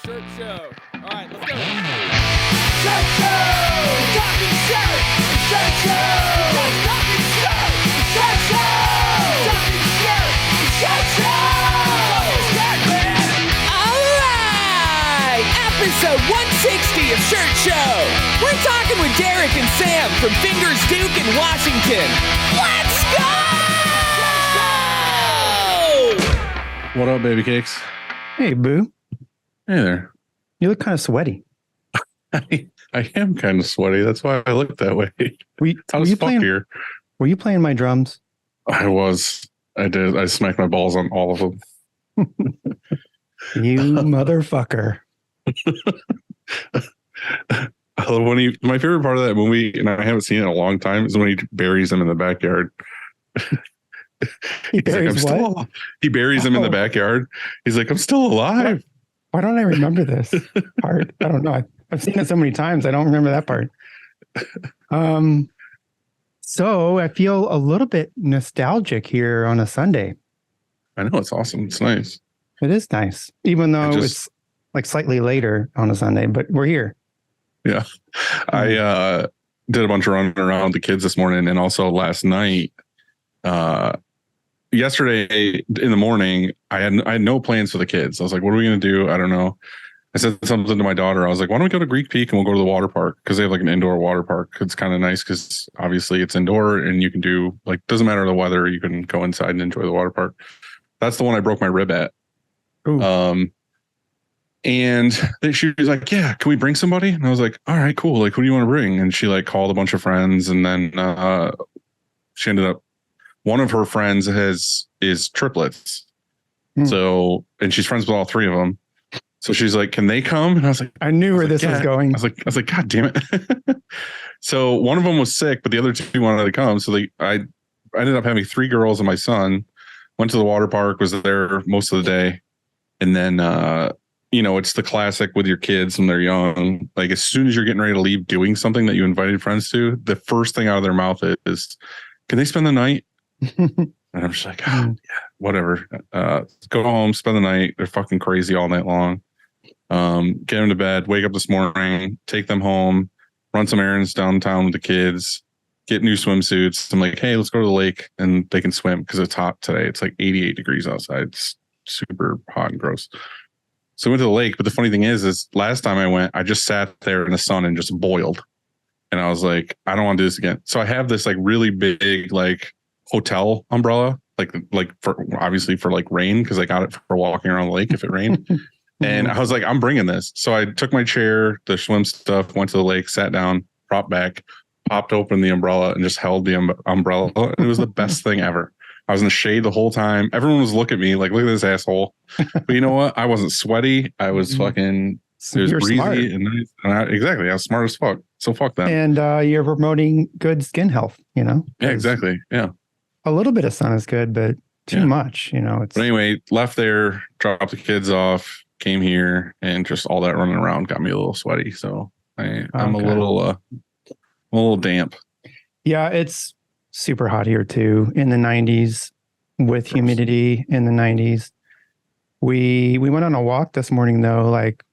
Shirt show. All right, let's go. Shirt show! Talking shirt! Shirt show! Talking shirt! Shirt show! Talking shirt! Shirt show! Shirt, man! All right! Episode 160 of Shirt Show. We're talking with Derek and Sam from Fingers Duke in Washington. Let's go! What up, baby cakes? Hey, Boo. Hey there. You look kind of sweaty. I am kind of sweaty. That's why I look that way. Were you playing here. Were you playing my drums? I was. I did. I smacked my balls on all of them. You motherfucker. My favorite part of that movie, and I haven't seen it in a long time, is when he buries him in the backyard. He buries what? He buries him in the backyard. He's like, I'm still alive. Why don't I remember this part? I don't know. I've seen it so many times. I don't remember that part. So I feel a little bit nostalgic here on a Sunday. I know, it's awesome. It's nice. It is nice, even though it's like slightly later on a Sunday, but we're here. Yeah. I did a bunch of running around with the kids this morning, and also last night. Yesterday in the morning, I had no plans for the kids. I was like, what are we going to do? I don't know. I said something to my daughter. I was like, why don't we go to Greek Peak and we'll go to the water park? Because they have like an indoor water park. It's kind of nice because obviously it's indoor and you can do like, doesn't matter the weather. You can go inside and enjoy the water park. That's the one I broke my rib at. Ooh. And she was like, yeah, can we bring somebody? And I was like, all right, cool. Like, who do you want to bring? And she like called a bunch of friends. And then she ended up, one of her friends is triplets. So, and she's friends with all three of them. So she's like, can they come? And I was like, I knew where this was going. I was like, God damn it. So one of them was sick, but the other two wanted to come. So I ended up having three girls and my son. Went to the water park, was there most of the day. And then, it's the classic with your kids when they're young. Like as soon as you're getting ready to leave doing something that you invited friends to, the first thing out of their mouth is, can they spend the night? And I'm just like, oh, yeah, whatever. Go home, spend the night. They're fucking crazy all night long. Get them to bed, wake up this morning, take them home, run some errands downtown with the kids, get new swimsuits. I'm like, hey, let's go to the lake and they can swim because it's hot today. It's like 88 degrees outside. It's super hot and gross. So we went to the lake. But the funny thing is last time I went, I just sat there in the sun and just boiled. And I was like, I don't want to do this again. So I have this like really big, like, hotel umbrella, like for obviously for like rain, because I got it for walking around the lake if it rained. And I was like, I'm bringing this. So I took my chair, the swim stuff, went to the lake, sat down, propped back, popped open the umbrella, and just held the umbrella. And it was the best thing ever. I was in the shade the whole time. Everyone was looking at me like, look at this asshole. But you know what? I wasn't sweaty. I was fucking. It was breezy smart. and nice. Exactly. I was smart as fuck. So fuck that. And you're promoting good skin health. Yeah, exactly. Yeah. A little bit of sun is good, but too much, It's. But anyway, left there, dropped the kids off, came here, and just all that running around got me a little sweaty. So I'm a little damp. Yeah, it's super hot here too. In the 90s, with humidity in the 90s. We went on a walk this morning though. Like,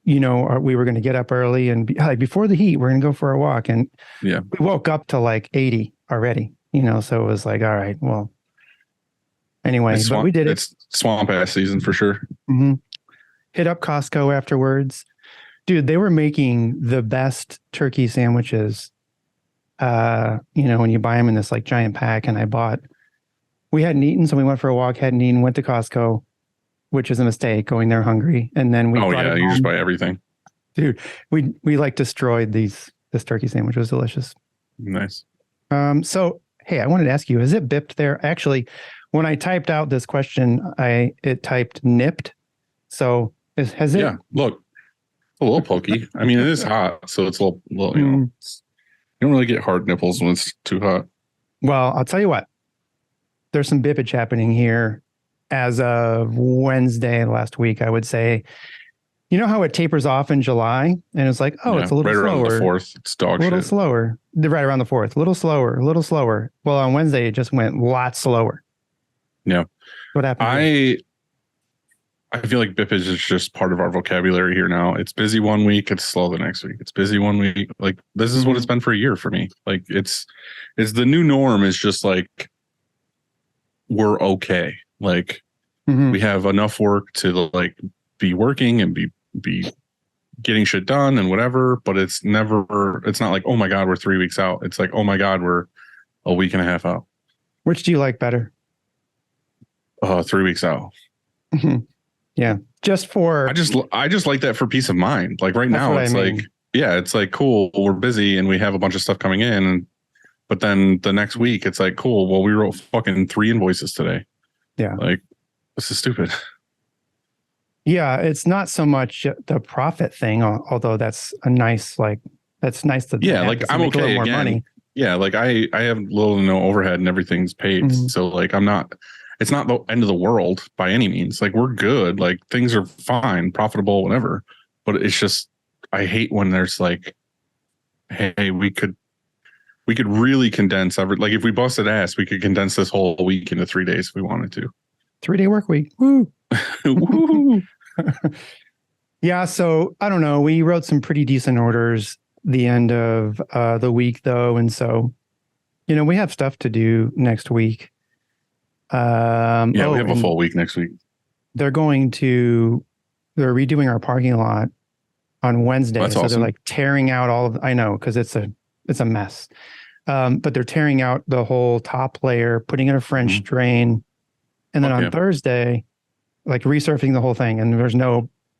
we were going to get up early and before the heat, we're going to go for a walk, and we woke up to like 80 already. So it was like, all right, well, anyway, but we did it. It's swamp ass season for sure. Mm-hmm. Hit up Costco afterwards. Dude, they were making the best turkey sandwiches. When you buy them in this like giant pack, and we hadn't eaten. So we went for a walk, hadn't eaten, went to Costco, which is a mistake going there hungry. And then you just buy everything. Dude, we like destroyed this turkey sandwich. It was delicious. Nice. So, hey, I wanted to ask you, is it bipped there? Actually, when I typed out this question, it typed nipped. So has it? Yeah, look, a little pokey. I mean, it is hot, so it's a little you don't really get hard nipples when it's too hot. Well, I'll tell you what, there's some bippage happening here as of Wednesday last week, I would say. You know how it tapers off in July and it's like, it's a little right slower. Around the 4th, it's dog shit. A little shit. slower. Right around the 4th. A little slower. Well, on Wednesday, it just went a lot slower. Yeah. What happened? I feel like bippage is just part of our vocabulary here now. It's busy one week, it's slow the next week. It's busy one week. Like this is what it's been for a year for me. Like it's the new norm is just like we're okay. Like we have enough work to like be working and be getting shit done and whatever, but it's not like, oh my God, we're 3 weeks out. It's like, oh my God, we're a week and a half out. Which do you like better? 3 weeks out. Yeah. I just like that for peace of mind. Like right now, it's like, yeah, it's like, cool, we're busy and we have a bunch of stuff coming in. But then the next week, it's like, cool, well, we wrote fucking 3 invoices today. Yeah. Like, this is stupid. Yeah. It's not so much the profit thing, although that's nice to like I'm okay. A little more Again, money. Yeah. Like I have little to no overhead and everything's paid. So like it's not the end of the world by any means. Like we're good. Like things are fine, profitable, whatever. But it's just, I hate when there's like, hey, we could really condense like if we busted ass, we could condense this whole week into 3 days if we wanted to. 3-day work week. Woo. Woo. Yeah. So I don't know. We wrote some pretty decent orders the end of the week though. And so, we have stuff to do next week. We have a full week next week. They're redoing our parking lot on Wednesday. That's so awesome. They're like tearing out I know, because it's a mess. But they're tearing out the whole top layer, putting in a French drain. And then on Thursday, like resurfacing the whole thing. And where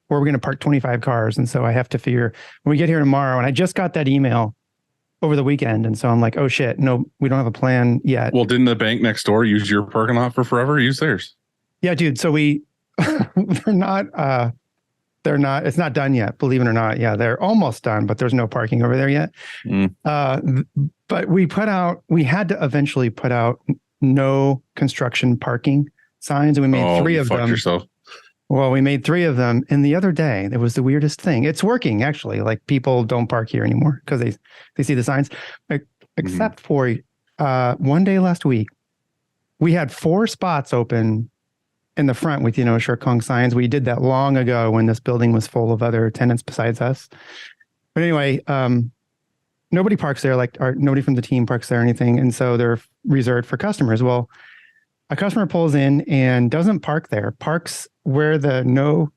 we're going to park 25 cars. And so I have to figure when we get here tomorrow, and I just got that email over the weekend. And so I'm like, oh shit, no, we don't have a plan yet. Well, didn't the bank next door use your parking lot for forever? Use theirs. Yeah, dude. So they're not, it's not done yet, believe it or not. Yeah, they're almost done, but there's no parking over there yet. But we had to eventually put out no construction parking signs, and we made 3 of them. Yourself. Well, we made 3 of them. And the other day, it was the weirdest thing. It's working, actually. Like people don't park here anymore because they see the signs. Except for one day last week, we had 4 spots open in the front with, Shirk Kong signs. We did that long ago when this building was full of other tenants besides us. But anyway, nobody parks there, nobody from the team parks there or anything. And so they're reserved for customers. Well, a customer pulls in and doesn't park there, parks where the no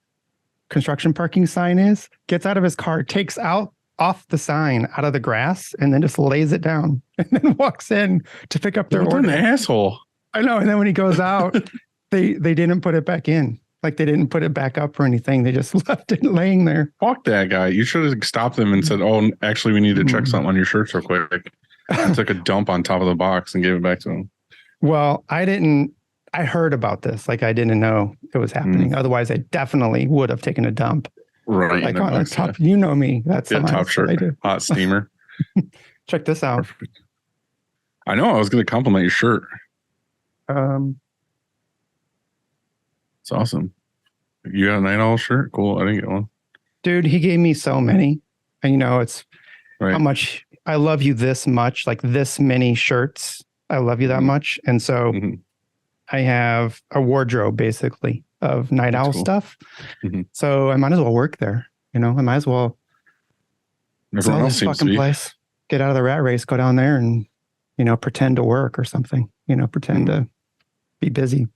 construction parking sign is, gets out of his car, takes off the sign out of the grass, and then just lays it down and then walks in to pick up their order. What an asshole. I know. And then when he goes out, they didn't put it back in. Like they didn't put it back up or anything. They just left it laying there. Fuck that guy. You should have stopped him and said, oh, actually, we need to check something on your shirts real quick. I took a dump on top of the box and gave it back to him. Well, I heard about this. Like I didn't know it was happening. Otherwise, I definitely would have taken a dump. Right. Like on top, you know me. That's top shirt, hot steamer. Check this out. Perfect. I know. I was going to compliment your shirt. It's awesome. You got a Night Owl shirt? Cool. I didn't get one. Dude, he gave me so many. And it's right. How much I love you this much, like this many shirts. I love you that much. And so I have a wardrobe basically of Night Owl stuff. So I might as well work there. I might as well Everyone else seems fucking place. Get out of the rat race, go down there and, pretend to work or something, pretend to be busy.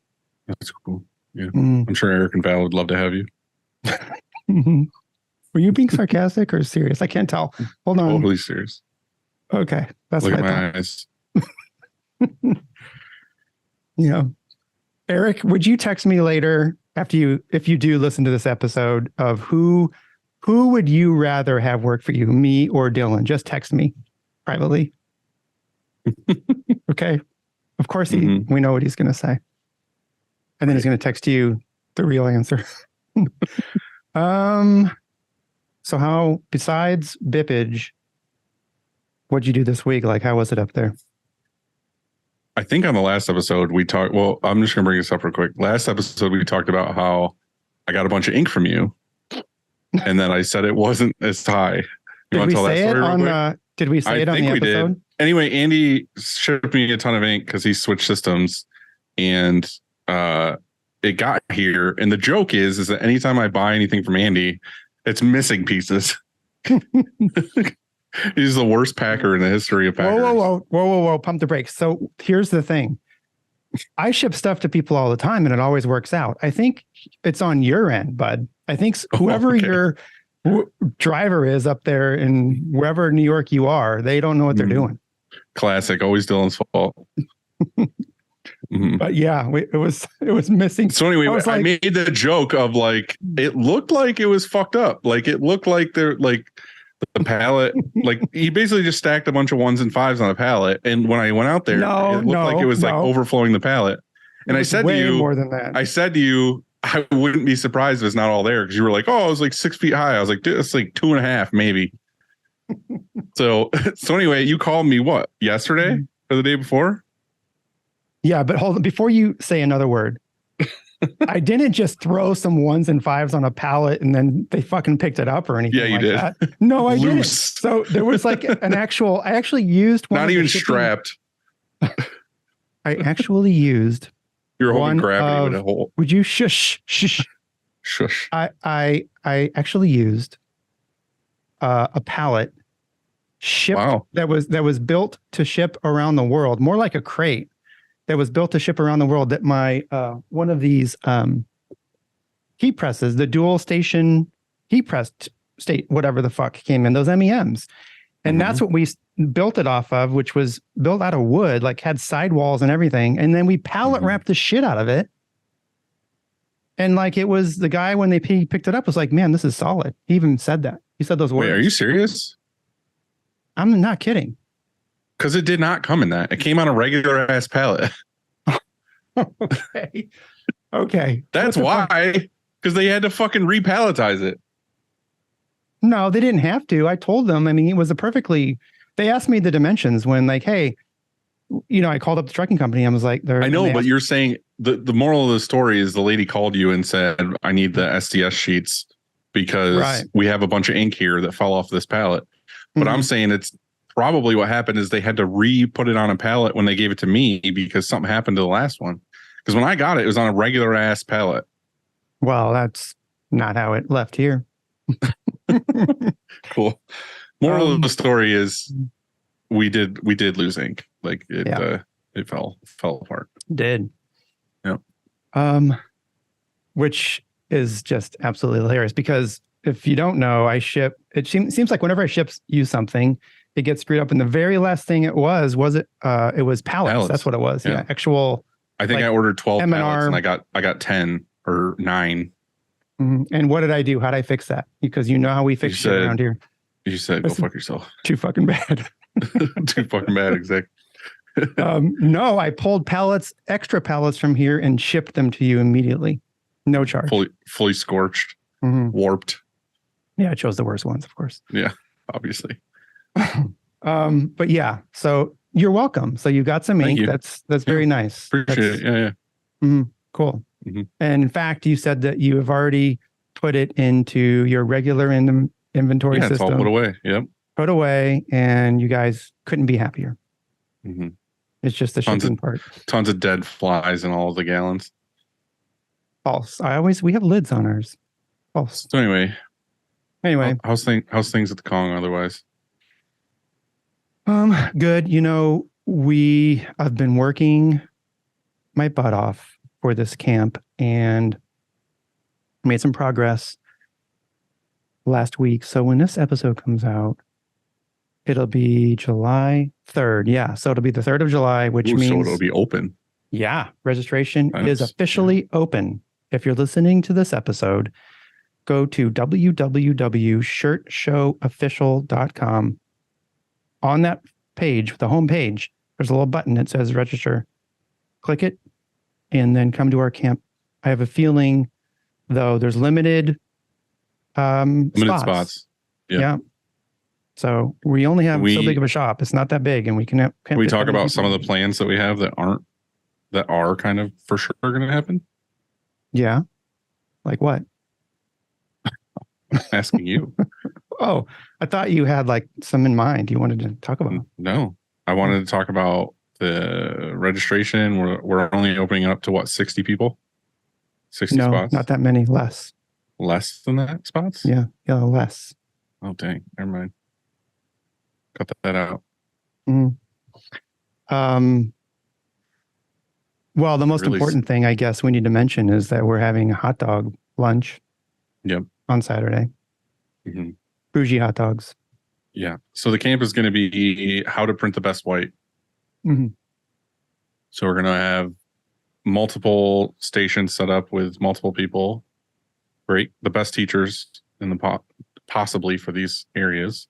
That's cool. Yeah. I'm sure Eric and Val would love to have you. Were you being sarcastic or serious? I can't tell. Hold on. Totally serious. Okay. That's Look what at my eyes. Yeah. Eric, would you text me later if you do listen to this episode of who would you rather have work for you, me or Dylan? Just text me privately. Okay. Of course we know what he's going to say. And then he's going to text you the real answer. So how, besides bippage, what'd you do this week? Like, how was it up there? I think on the last episode we talked, well, I'm just going to bring this up real quick. Last episode we talked about how I got a bunch of ink from you and then I said it wasn't as high. You want to tell that story real quick? Did we say it on the episode? Did. Anyway, Andy shipped me a ton of ink because he switched systems and it got here. And the joke is that anytime I buy anything from Andy, it's missing pieces. He's the worst packer in the history of packers. Whoa. Pump the brakes. So here's the thing. I ship stuff to people all the time and it always works out. I think it's on your end, bud. I think whoever your driver is up there in wherever New York you are, they don't know what they're doing. Classic. Always Dylan's fault. But yeah, it was missing. So anyway, I like, made the joke of like, it looked like it was fucked up. Like it looked like they're like the pallet, like he basically just stacked a bunch of 1s and 5s on a pallet. And when I went out there, it looked like it was like overflowing the pallet. And I said to you, more than that. I said to you, I wouldn't be surprised if it's not all there, because you were like, oh, it was like 6 feet high. I was like, dude, it's like 2.5 maybe. so anyway, you called me what, yesterday or the day before? Yeah, but hold on, before you say another word, I didn't just throw some 1s and 5s on a pallet and then they fucking picked it up or anything. Yeah, you like did. That. No, I didn't. Loose. So there was like an actual. I actually used one. Not even strapped. I actually used. You're holding gravity with a hole. Would you shush? I actually used a pallet shipped that was built to ship around the world, more like a crate that was built to ship around the world. That my one of these heat presses, the dual station heat press state, whatever the fuck came in, those MEMs. And that's what we built it off of, which was built out of wood, like had sidewalls and everything. And then we pallet wrapped the shit out of it. And like, it was the guy, when they picked it up, was like, man, this is solid. He even said that. He said those words. Wait, are you serious? I'm not kidding. Because it did not come in that. It came on a regular ass pallet. Okay. That's why. Because they had to fucking repalletize it. No, they didn't have to. I told them. I mean, it was they asked me the dimensions when, like, hey, I called up the trucking company. I was like, I know, but you're saying the moral of the story is the lady called you and said, I need the SDS sheets because we have a bunch of ink here that fell off this pallet. But I'm saying it's probably what happened is they had to put it on a pallet when they gave it to me because something happened to the last one. Because when I got it, it was on a regular ass pallet. Well, that's not how it left here. Cool. Moral of the story is we did lose ink. Like it fell apart. Did. Yeah. Which is just absolutely hilarious, because if you don't know, it seems like whenever I ship you something, it gets screwed up. And the very last thing it was pallets. That's what it was. Yeah. Actual. I think I ordered 12 pallets and I got 10 or 9. And what did I do? How'd I fix that? Because you know how we fix shit around here. You said, go fuck yourself. Too fucking bad. Too fucking bad, exactly. No, I pulled extra pallets from here and shipped them to you immediately. No charge. Fully scorched, warped. Yeah, I chose the worst ones, of course. Yeah, obviously. But yeah, so you're welcome. So you got some ink. That's very nice. Appreciate it. Yeah. Cool. And in fact, you said that you have already put it into your regular inventory system. It's all put away. Yep. Put away, and you guys couldn't be happier. It's just the shipping part. Tons of dead flies in all of the gallons. False. We have lids on ours. False. So anyway, how's things at the Kong otherwise? Good. I've been working my butt off for this camp and made some progress last week. So when this episode comes out, it'll be July 3rd. Yeah. So it'll be the 3rd of July, which means so it'll be open. Yeah. Registration is officially open. If you're listening to this episode, go to www.shirtshowofficial.com. On that page, the home page, there's a little button that says register. Click it and then come to our camp. I have a feeling, though, there's limited spots. Yeah. So we only have so big of a shop. It's not that big, and can we talk about some of the plans that we have that are kind of for sure going to happen? Yeah. Like what? I'm asking you. Oh, I thought you had like some in mind you wanted to talk about. No, I wanted to talk about the registration. We're only opening up to 60 people? 60 No, spots? not that many. Less. Less than that spots? Yeah, less. Oh, dang. Never mind. Cut that out. Mm. Well, the most Really important thing, I guess, we need to mention is that we're having a hot dog lunch. Yep. On Saturday. Mm-hmm. Bougie hot dogs. Yeah. So the camp is going to be how to print the best white. Mm-hmm. So we're going to have multiple stations set up with multiple people. Great. The best teachers in the possibly for these areas.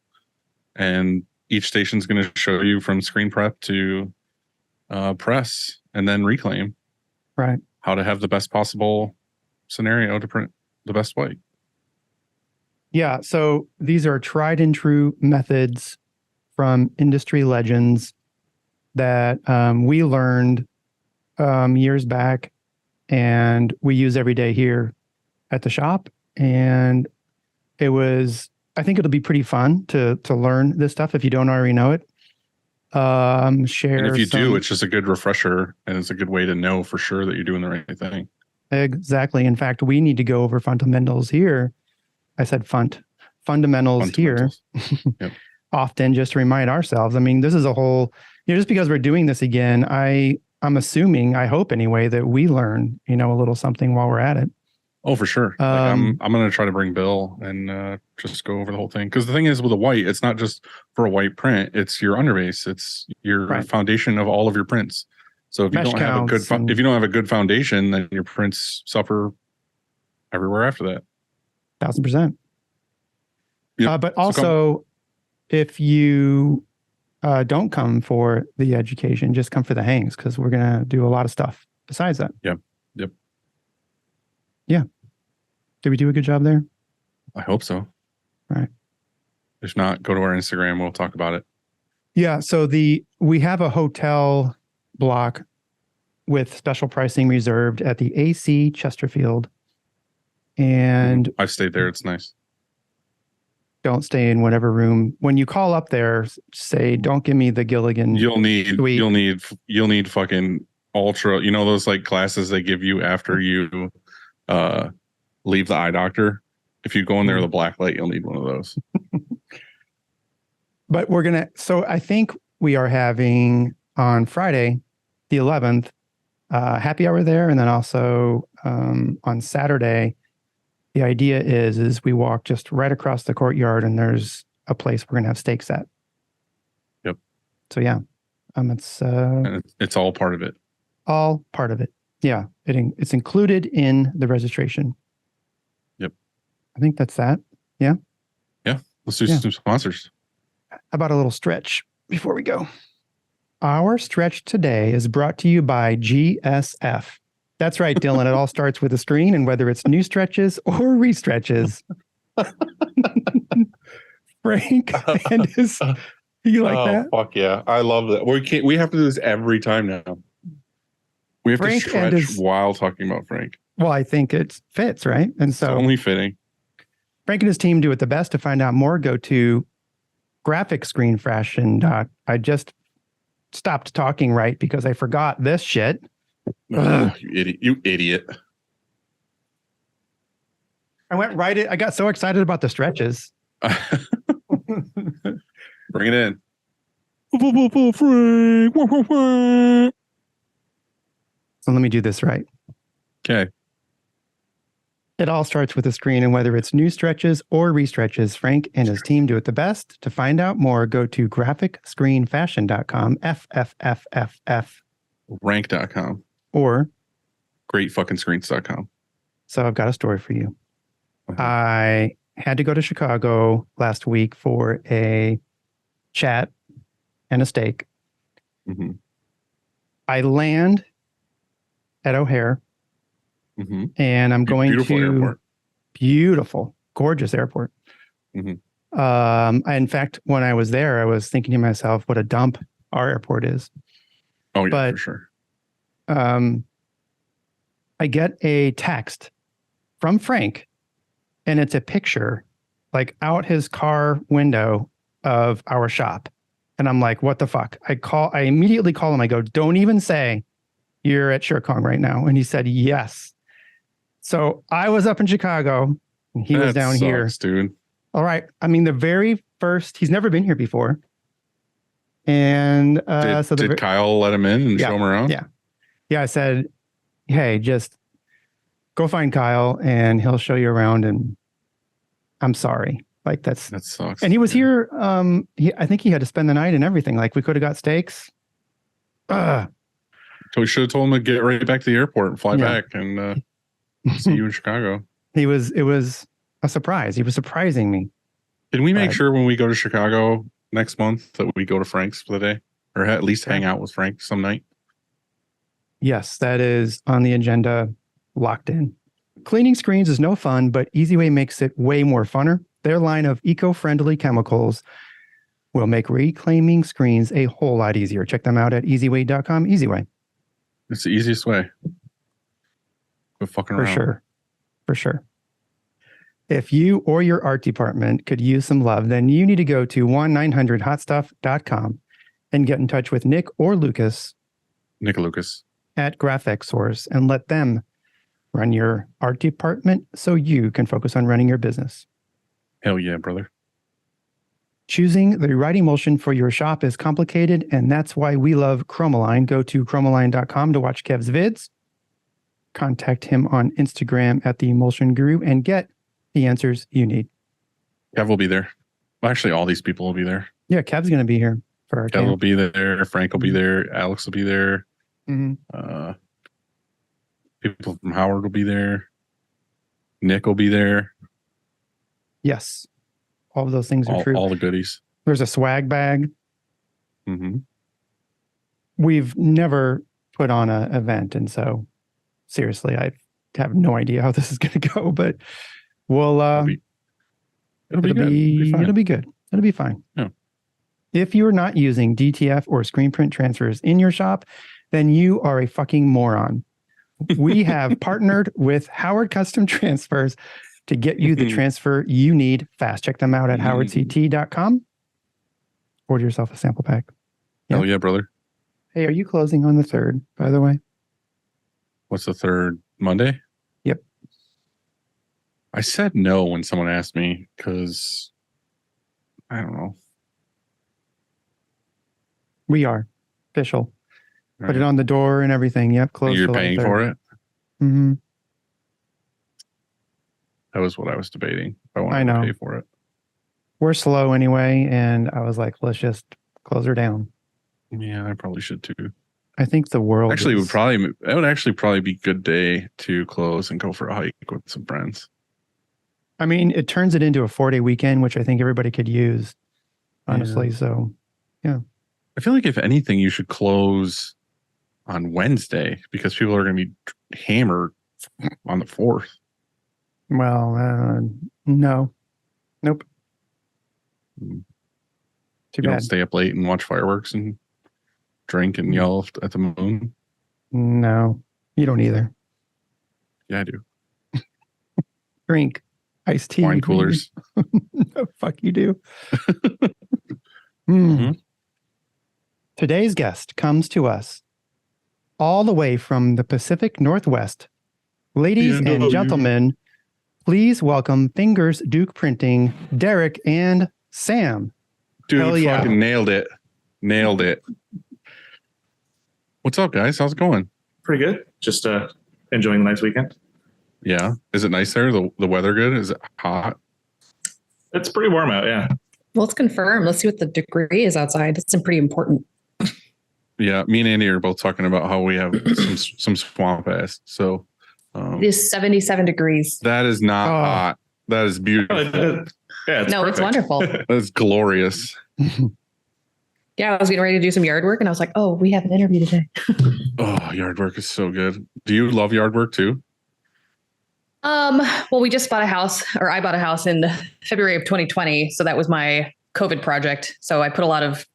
And each station is going to show you from screen prep to press and then reclaim. Right. How to have the best possible scenario to print the best white. Yeah. So these are tried and true methods from industry legends that we learned years back and we use every day here at the shop. And I think it'll be pretty fun to learn this stuff if you don't already know it. Share. And if you do, it's just a good refresher and it's a good way to know for sure that you're doing the right thing. Exactly. In fact, we need to go over fundamentals here. I said fundamentals here Yep. often just to remind ourselves. I mean, this is a whole, just because we're doing this again, I'm assuming, I hope anyway, that we learn, a little something while we're at it. Oh, for sure. I'm going to try to bring Bill and just go over the whole thing. Because the thing is with a white, it's not just for a white print. It's your underbase. It's your foundation of all of your prints. So if you don't have a good foundation, then your prints suffer everywhere after that. 1,000%. Yep. But also, if you don't come for the education, just come for the hangs, because we're going to do a lot of stuff besides that. Yep. Yeah. Did we do a good job there? I hope so. Right. If not, go to our Instagram. We'll talk about it. Yeah. So we have a hotel block with special pricing reserved at the AC Chesterfield. And I've stayed there. It's nice. Don't stay in whatever room. When you call up there, say, don't give me the Gilligan. You'll need fucking ultra, those like classes they give you after you leave the eye doctor. If you go in there with a black light, you'll need one of those. But so I think we are having on Friday, the 11th, happy hour there. And then also on Saturday, the idea is we walk just right across the courtyard and there's a place we're going to have steaks at. Yep. So yeah, it's all part of it. All part of it. Yeah. It's included in the registration. Yep. I think that's that. Yeah. Yeah. Let's do some sponsors. How about a little stretch before we go? Our stretch today is brought to you by GSF. That's right, Dylan. It all starts with a screen, and whether it's new stretches or re-stretches. Frank and his, you like that? Fuck yeah. I love that. We have to do this every time now. We have Frank to stretch while talking about Frank. Well, I think it fits, right? And so it's only fitting. Frank and his team do it the best. To find out more, go to graphicscreenfashion. I just stopped talking right because I forgot this shit. You idiot. I went right. I got so excited about the stretches. Bring it in. So let me do this right. Okay. It all starts with a screen, and whether it's new stretches or re-stretches, Frank and his team do it the best. To find out more, go to graphicscreenfashion.com, FFFFF. Rank.com. Or greatfuckingscreens.com. So I've got a story for you. Uh-huh. I had to go to Chicago last week for a chat and a steak. Mm-hmm. I land at O'Hare, and I'm going beautiful to airport. Beautiful, gorgeous airport. In fact, when I was there, I was thinking to myself, what a dump our airport is. Oh, yeah, for sure. I get a text from Frank, and it's a picture like out his car window of our shop. And I'm like, what the fuck? I immediately call him. I go, don't even say you're at Shirkong right now. And he said, yes. So I was up in Chicago. And he was That down here. sucks, dude. All right. I mean, the very first, he's never been here before. And Did Kyle let him in and show him around? Yeah. Yeah. I said, hey, just go find Kyle and he'll show you around. And I'm sorry. Like that sucks. And he was here. I think he had to spend the night and everything. Like we could have got steaks. So we should have told him to get right back to the airport and fly back and see you in Chicago. It was a surprise. He was surprising me. Can we make sure when we go to Chicago next month that we go to Frank's for the day, or at least hang out with Frank some night? Yes, that is on the agenda, locked in. Cleaning screens is no fun, but EasyWay makes it way more funner. Their line of eco-friendly chemicals will make reclaiming screens a whole lot easier. Check them out at easyway.com. EasyWay. It's the easiest way. Go fucking around. For sure. If you or your art department could use some love, then you need to go to 1-900-HOTStuff.com and get in touch with Nick or Lucas. Nick Lucas. At Graphic Source and let them run your art department so you can focus on running your business. Hell yeah, brother. Choosing the right emulsion for your shop is complicated, and that's why we love Chromaline. Go to chromaline.com to watch Kev's vids. Contact him on Instagram at the Emulsion Guru and get the answers you need. Kev will be there. Well, actually, all these people will be there. Yeah, Kev's going to be here for our Kev camp. will be there. Frank will be there. Alex will be there. Mm-hmm. People from Howard will be there. Nick will be there. Yes. All of those things are true. All the goodies. There's a swag bag. Mm-hmm. We've never put on an event, and so seriously, I have no idea how this is going to go, but we'll it'll be good. It'll be fine. Yeah. If you're not using DTF or screen print transfers in your shop, then you are a fucking moron. We have partnered with Howard Custom Transfers to get you the transfer you need fast. Check them out at howardct.com. Order yourself a sample pack. Yeah. Hell yeah, brother. Hey, are you closing on the 3rd, by the way? What's the 3rd? Monday? Yep. I said no when someone asked me because I don't know. We are official. Right. Put it on the door and everything. Yep. Close. You're paying for it? Mm-hmm. That was what I was debating. I wanted to pay for it. We're slow anyway, and I was like, let's just close her down. Yeah, I probably should too. I think the world actually would probably be a good day to close and go for a hike with some friends. I mean, it turns it into a 4-day weekend, which I think everybody could use, honestly. Yeah. So, yeah. I feel like if anything, you should close on Wednesday because people are going to be hammered on the 4th. Well, no. Nope. Too bad. Don't stay up late and watch fireworks and drink and yell at the moon. No, you don't either. Yeah, I do. Drink iced tea. Wine coolers. No, fuck you do. Mm-hmm. Today's guest comes to us all the way from the Pacific Northwest. Ladies and gentlemen, please welcome Fingers Duke Printing, Derek and Sam. Dude, fucking nailed it. Nailed it. What's up, guys? How's it going? Pretty good. Just enjoying the nice weekend. Yeah. Is it nice there? The weather good? Is it hot? It's pretty warm out, yeah. Well, let's confirm. Let's see what the degree is outside. It's pretty important. Yeah, me and Andy are both talking about how we have some swamp ass. So it is 77 degrees. That is not hot. That is beautiful. Yeah, it's wonderful. That's glorious. Yeah, I was getting ready to do some yard work and I was like, oh, we have an interview today. Oh, yard work is so good. Do you love yard work too? Well, we just bought a house, or I bought a house in February of 2020. So that was my COVID project. So I put a lot of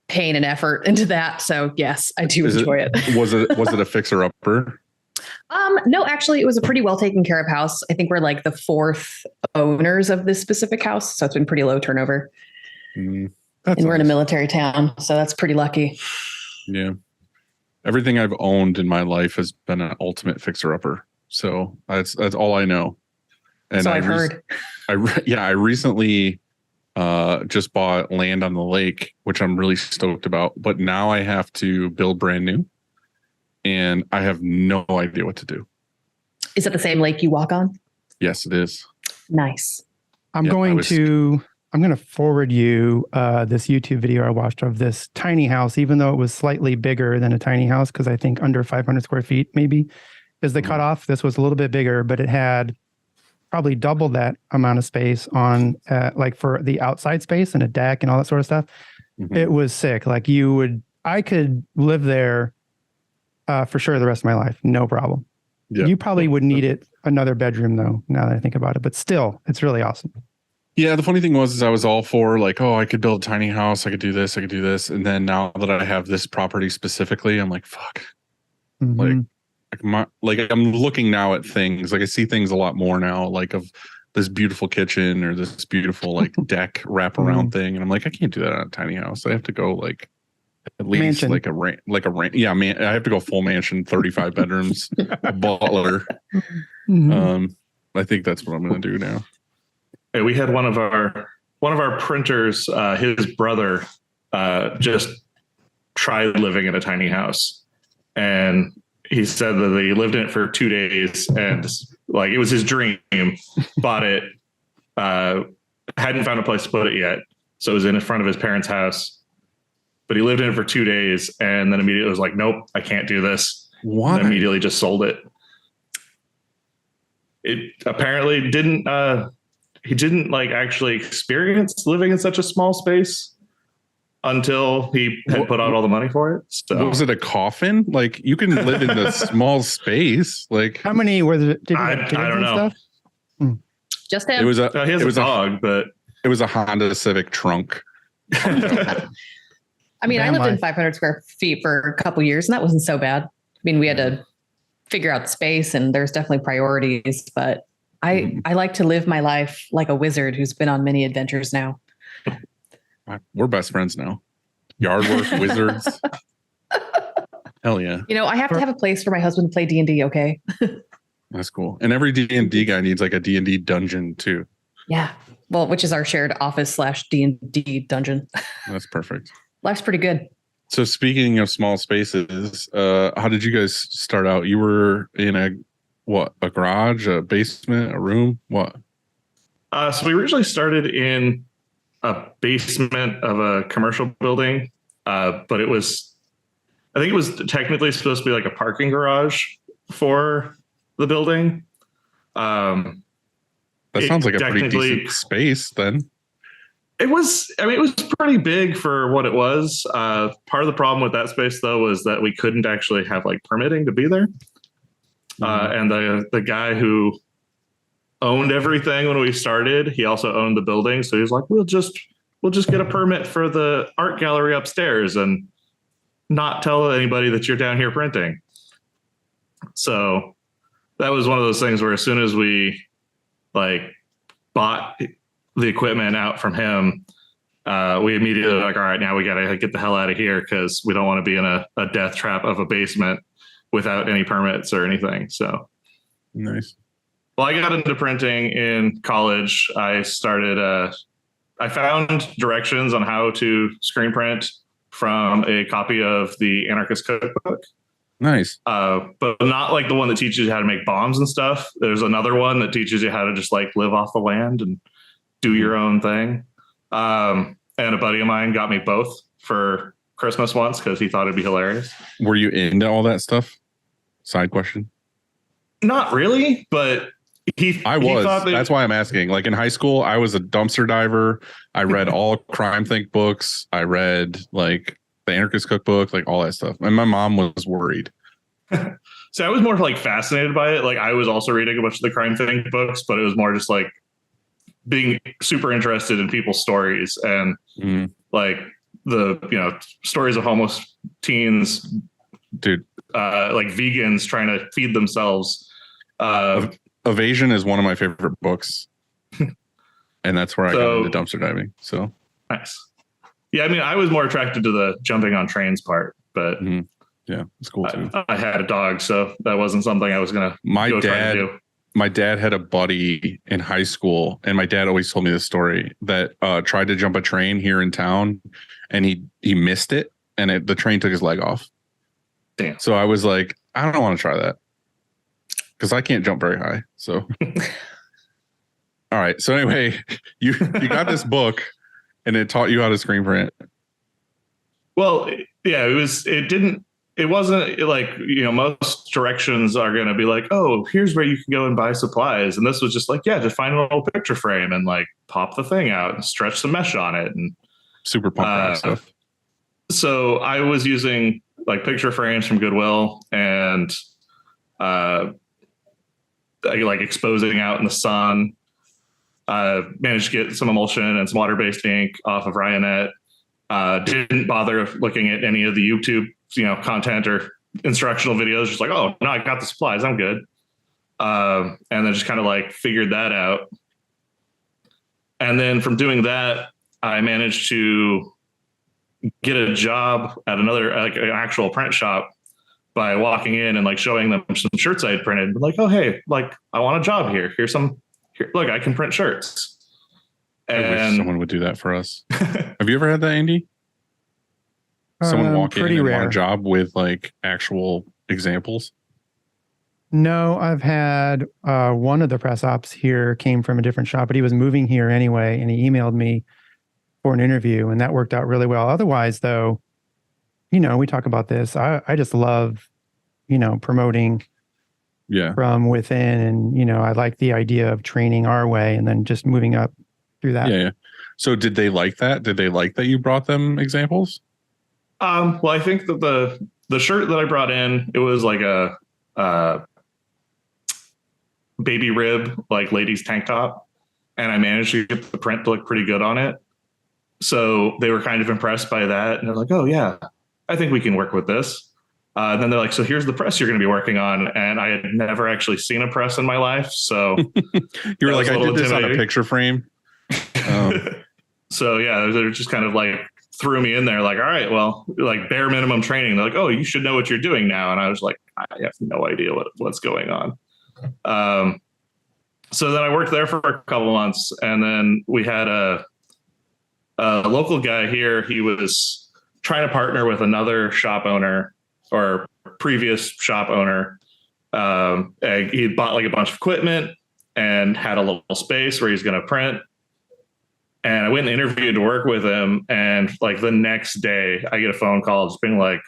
pain and effort into that. So yes, I do enjoy it. Was it a fixer upper? No, actually it was a pretty well taken care of house. I think we're like the 4th owners of this specific house. So it's been pretty low turnover. And we're in a military town. So that's pretty lucky. Yeah. Everything I've owned in my life has been an ultimate fixer upper. So that's all I know. And So I've heard. I recently just bought land on the lake, which I'm really stoked about. But now I have to build brand new, and I have no idea what to do. Is it the same lake you walk on? Yes, it is. Nice. I'm going to forward you this YouTube video I watched of this tiny house, even though it was slightly bigger than a tiny house, because I think under 500 square feet maybe is the cutoff. This was a little bit bigger, but it had probably double that amount of space on like for the outside space and a deck and all that sort of stuff. Mhm. It was sick. Like I could live there for sure the rest of my life. No problem. Yeah. You probably would need it another bedroom though, now that I think about it, but still it's really awesome. Yeah, the funny thing was I was all for like, oh, I could build a tiny house, I could do this, and then now that I have this property specifically, I'm like, fuck. Mhm. Like I'm looking now at things, like I see things a lot more now, like of this beautiful kitchen or this beautiful like deck wraparound thing, and I'm like, I can't do that on a tiny house. I have to go like at least Mansion. like a ranch. Yeah, man, I have to go full mansion, 35 bedrooms, a butler. Mhm. I think that's what I'm gonna do now. Hey, we had one of our printers, his brother just tried living in a tiny house, and he said that he lived in it for 2 days, and like it was his dream. Bought it, hadn't found a place to put it yet, so it was in front of his parents' house. But he lived in it for 2 days, and then immediately was like, "Nope, I can't do this." Why? And immediately just sold it. It apparently didn't. He didn't like actually experience living in such a small space until he had put out all the money for it. So Was it a coffin? Like you can live in a small space. Like How many were there? Did you I have kids don't and know. stuff? Just him. it was he has it was a dog, but it was a Honda Civic trunk. I mean, I Van lived in life. 500 square feet for a couple years, and that wasn't so bad. I mean, we had to figure out space, and there's definitely priorities. But I like to live my life like a wizard who's been on many adventures now. We're best friends now. Yard work wizards. Hell yeah, You know, I have to have a place for my husband to play D&D. Okay. that's cool. And every D&D guy needs like a D&D dungeon too. Yeah. Well, which is our shared office / D&D dungeon. That's perfect. Life's pretty good. So speaking of small spaces, how did you guys start out? You were in a garage, a basement, a room? What? so we originally started in a basement of a commercial building, but I think it was technically supposed to be like a parking garage for the building. That sounds like a pretty decent space then. It was pretty big for what it was. Part of the problem with that space though was that we couldn't actually have like permitting to be there. And the guy who owned everything when we started, he also owned the building. So he was like, we'll just get a permit for the art gallery upstairs and not tell anybody that you're down here printing. So that was one of those things where as soon as we like bought the equipment out from him, we immediately were like, all right, now we got to get the hell out of here because we don't want to be in a death trap of a basement without any permits or anything. So Nice. well, I got into printing in college. I found directions on how to screen print from a copy of the Anarchist Cookbook. Nice. But not like the one that teaches you how to make bombs and stuff. There's another one that teaches you how to just like live off the land and do your own thing. And a buddy of mine got me both for Christmas once because he thought it'd be hilarious. Were you into all that stuff? Side question. Not really, but I was. That's why I'm asking. Like in high school, I was a dumpster diver. I read all Crime Think books. I read like the Anarchist Cookbook, like all that stuff. And my mom was worried. So I was more like fascinated by it. Like I was also reading a bunch of the Crime Think books, but it was more just like being super interested in people's stories and like the stories of homeless teens, dude, like vegans trying to feed themselves. Evasion is one of my favorite books, and that's where I got into dumpster diving. So nice. Yeah, I mean, I was more attracted to the jumping on trains part, but Yeah, it's cool too. I had a dog, so that wasn't something I was gonna My go try to dad, do. my dad had a buddy in high school, and my dad always told me this story that tried to jump a train here in town, and he missed it, and the train took his leg off. Damn. So I was like, I don't want to try that because I can't jump very high. So, all right. So anyway, you got this book, and it taught you how to screen print. Well, yeah, it wasn't like, most directions are going to be like, oh, here's where you can go and buy supplies. And this was just like, yeah, just find an old picture frame and like pop the thing out and stretch some mesh on it. And super punk rock stuff. So I was using like picture frames from Goodwill and like exposing out in the sun. Managed to get some emulsion and some water-based ink off of Ryonet. Didn't bother looking at any of the YouTube, content or instructional videos. Just like, oh no, I got the supplies, I'm good. And then just kind of like figured that out. And then from doing that, I managed to get a job at another, like an actual print shop, by walking in and like showing them some shirts I had printed. Like, oh hey, like I want a job here. Look, I can print shirts. I wish someone would do that for us. Have you ever had that, Andy? Someone walk in and want a job with like actual examples? No, I've had one of the press ops here came from a different shop, but he was moving here anyway, and he emailed me for an interview, and that worked out really well. Otherwise, though, we talk about this. I just love, promoting from within, and I like the idea of training our way and then just moving up through that. Yeah. So did they like that? Did they like that you brought them examples? Well, I think that the shirt that I brought in, it was like a baby rib, like ladies tank top. And I managed to get the print to look pretty good on it. So they were kind of impressed by that. And they're like, oh yeah, I think we can work with this. And then they're like, so here's the press you're going to be working on. And I had never actually seen a press in my life. So you were like, I did this on a picture frame. So yeah, they're just kind of like threw me in there like, all right, well, like bare minimum training. They're like, oh, you should know what you're doing now. And I was like, I have no idea what's going on. So then I worked there for a couple of months, and then we had a local guy here. He was trying to partner with another shop owner or previous shop owner. He bought like a bunch of equipment and had a little space where he's going to print. And I went and interviewed to work with him. And like the next day I get a phone call just being like,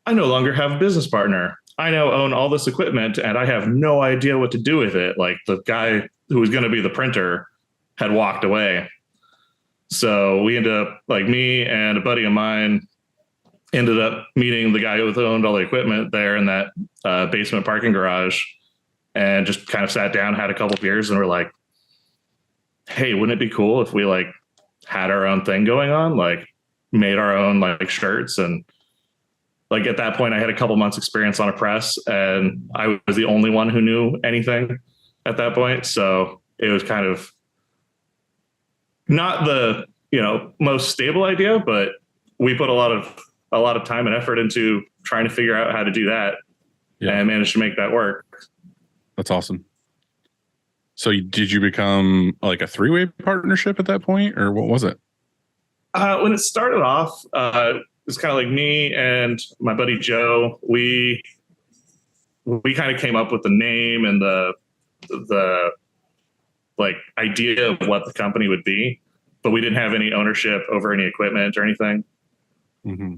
I no longer have a business partner. I now own all this equipment and I have no idea what to do with it. Like the guy who was going to be the printer had walked away. So we ended up, like me and a buddy of mine ended up meeting the guy who owned all the equipment there in that basement parking garage, and just kind of sat down, had a couple beers, and we're like, hey, wouldn't it be cool if we like had our own thing going on, like made our own like shirts? And like at that point I had a couple months experience on a press, and I was the only one who knew anything at that point. So it was kind of not the, most stable idea, but we put a lot of time and effort into trying to figure out how to do that, and managed to make that work. That's awesome. So did you become like a three-way partnership at that point, or what was it? When it started off, it was kind of like me and my buddy Joe. We kind of came up with the name and the like idea of what the company would be, but we didn't have any ownership over any equipment or anything. Mm-hmm.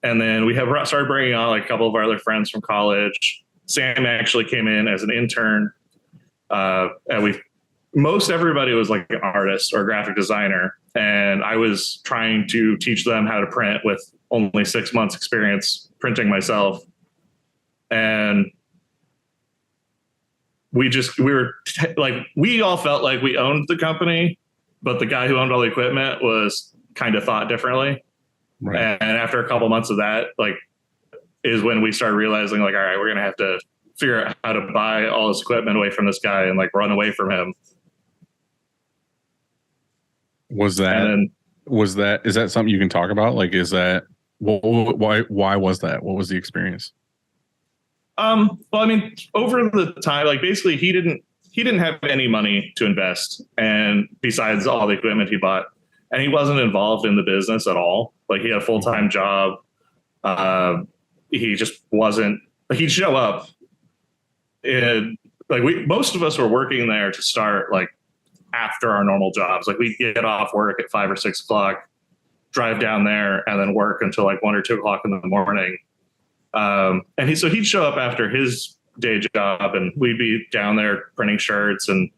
And then we started bringing on like a couple of our other friends from college. Sam actually came in as an intern. And most everybody was like an artist or graphic designer. And I was trying to teach them how to print with only 6 months experience printing myself. And we all felt like we owned the company, but the guy who owned all the equipment was kind of thought differently. Right. And after a couple months of that, like, is when we started realizing like, all right, we're going to have to figure out how to buy all this equipment away from this guy and like run away from him. Is that something you can talk about? Like, is that Why was that? What was the experience? Well, I mean, over the time, like basically he didn't have any money to invest, and besides all the equipment he bought, and he wasn't involved in the business at all. Like he had a full-time job. He just wasn't, like he'd show up and like most of us were working there to start like after our normal jobs. Like we'd get off work at 5 or 6 o'clock, drive down there and then work until like 1 or 2 o'clock in the morning. And he'd show up after his day job and we'd be down there printing shirts and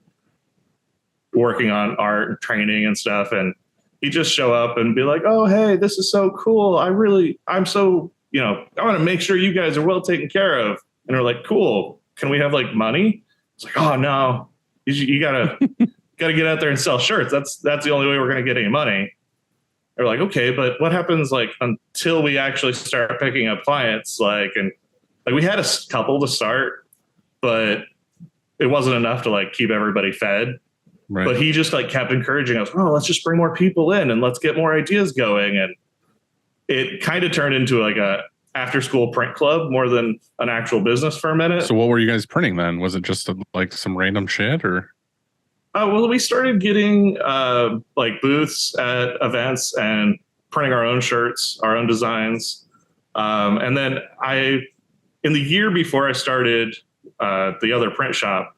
working on art and training and stuff. And he'd just show up and be like, "Oh, hey, this is so cool. I'm so, I want to make sure you guys are well taken care of." And we're like, "Cool. Can we have like money?" It's like, "Oh no, you gotta get out there and sell shirts. That's the only way we're going to get any money." They're like, "Okay, but what happens like until we actually start picking up clients?" And we had a couple to start, but it wasn't enough to like keep everybody fed. Right. But he just like kept encouraging us, "Oh, let's just bring more people in and let's get more ideas going." And it kind of turned into like a after school print club more than an actual business for a minute. So what were you guys printing then? Was it just like some random shit or? Well, we started getting like booths at events and printing our own shirts, our own designs. And then in the year before I started the other print shop,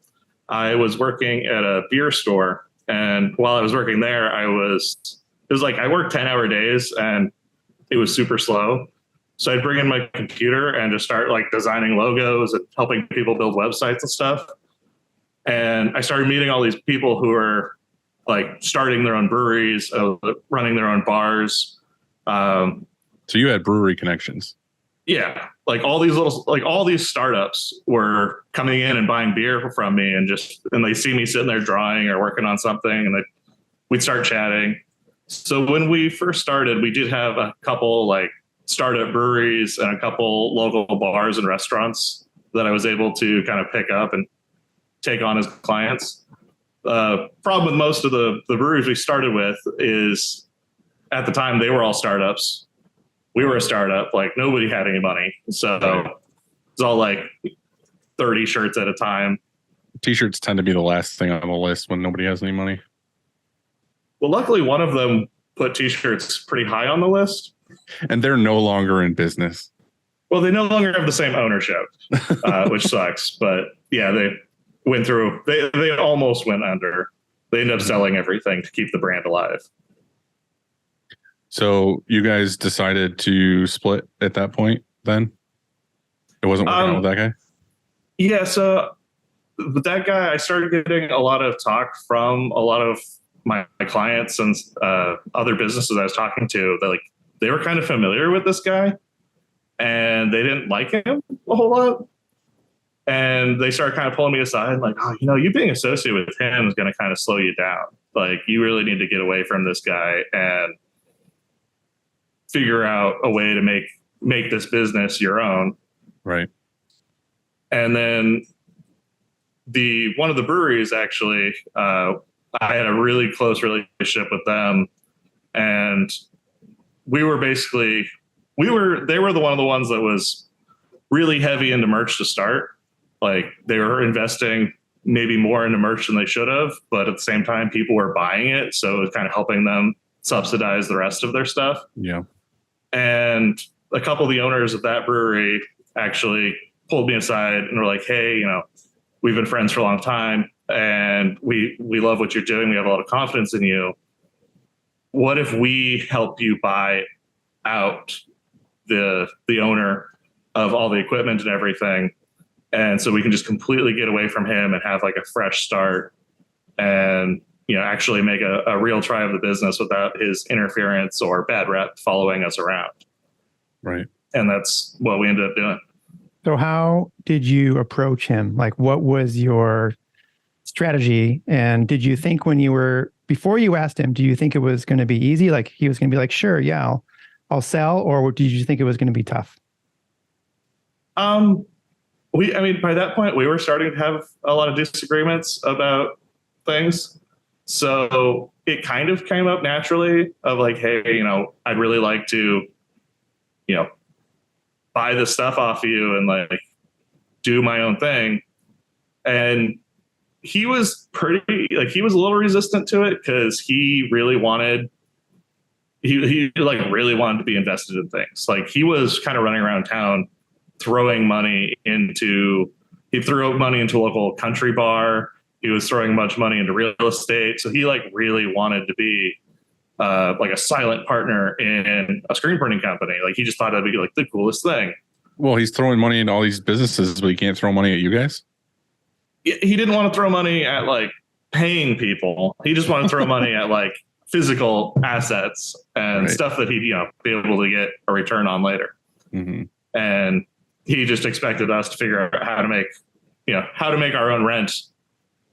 I was working at a beer store. And while I was working there, it was like I worked 10-hour days and it was super slow. So I'd bring in my computer and just start like designing logos and helping people build websites and stuff. And I started meeting all these people who are like starting their own breweries, running their own bars. So you had brewery connections. Yeah. Like all these startups were coming in and buying beer from me and they see me sitting there drawing or working on something and we'd start chatting. So when we first started, we did have a couple like startup breweries and a couple local bars and restaurants that I was able to kind of pick up and take on as clients. Problem with most of the breweries we started with is at the time they were all startups. We were a startup, like nobody had any money. So it's all like 30 shirts at a time. T-shirts tend to be the last thing on the list when nobody has any money. Well, luckily one of them put T-shirts pretty high on the list. And they're no longer in business. Well, they no longer have the same ownership, which sucks. But yeah, they went through, they almost went under. They ended up selling everything to keep the brand alive. So you guys decided to split at that point then? It wasn't working out with that guy? Yeah, so with that guy, I started getting a lot of talk from a lot of my clients and other businesses I was talking to. They were kind of familiar with this guy and they didn't like him a whole lot. And they started kind of pulling me aside like, "Oh, you being associated with him is going to kind of slow you down. Like you really need to get away from this guy and figure out a way to make this business your own." Right. And then one of the breweries actually, I had a really close relationship with them, and they were the one of the ones that was really heavy into merch to start. Like they were investing maybe more into merch than they should have, but at the same time, people were buying it. So it was kind of helping them subsidize the rest of their stuff. Yeah. And a couple of the owners of that brewery actually pulled me aside and were like, "Hey, we've been friends for a long time and we love what you're doing. We have a lot of confidence in you. What if we help you buy out the owner of all the equipment and everything? And so we can just completely get away from him and have like a fresh start and, actually make a real try of the business without his interference or bad rep following us around." Right. And that's what we ended up doing. So how did you approach him? Like, what was your strategy? And did you think before you asked him, do you think it was going to be easy? Like he was going to be like, "Sure, yeah, I'll sell," or did you think it was going to be tough? By that point, we were starting to have a lot of disagreements about things. So it kind of came up naturally of like, "Hey, I'd really like to buy the stuff off you and like do my own thing. And he was he was a little resistant to it because he really wanted to be invested in things. Like he was kind of running around town throwing money into a local country bar. He was throwing much money into real estate. So he like really wanted to be like a silent partner in a screen printing company. Like he just thought that'd be like the coolest thing. Well, he's throwing money into all these businesses, but he can't throw money at you guys. He didn't want to throw money at like paying people. He just wanted to throw money at like physical assets and stuff that he'd be able to get a return on later. Mm-hmm. And he just expected us to figure out how to make our own rent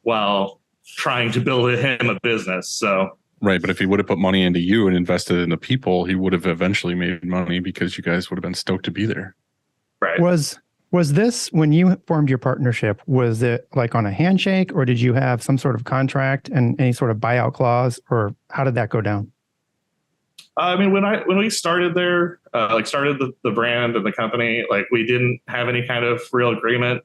while trying to build him a business. So right, but if he would have put money into you and invested in the people, he would have eventually made money because you guys would have been stoked to be there. Right. Was this, when you formed your partnership, was it like on a handshake, or did you have some sort of contract and any sort of buyout clause, or how did that go down? I mean, when we started there, started the brand and the company, like we didn't have any kind of real agreement.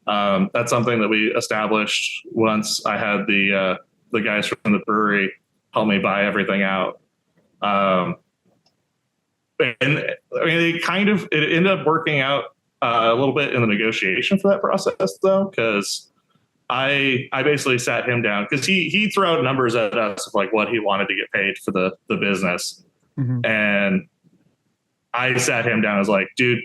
That's something that we established once I had the guys from the brewery help me buy everything out. And I mean, it ended up working out a little bit in the negotiation for that process, though, because I basically sat him down because he threw out numbers at us of like what he wanted to get paid for the business. Mm-hmm. And I sat him down. I was like, dude,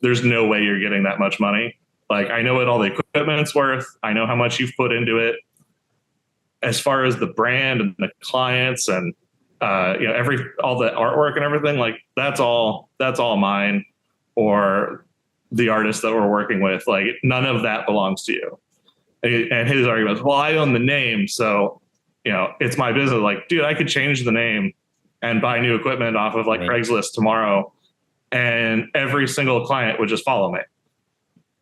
there's no way you're getting that much money. Like, I know what all the equipment's worth. I know how much you've put into it. As far as the brand and the clients and all the artwork and everything, like that's all mine or the artist that we're working with. Like none of that belongs to you. And his argument was, well, I own the name, so it's my business. Like, dude, I could change the name and buy new equipment off of like Craigslist tomorrow, and every single client would just follow me.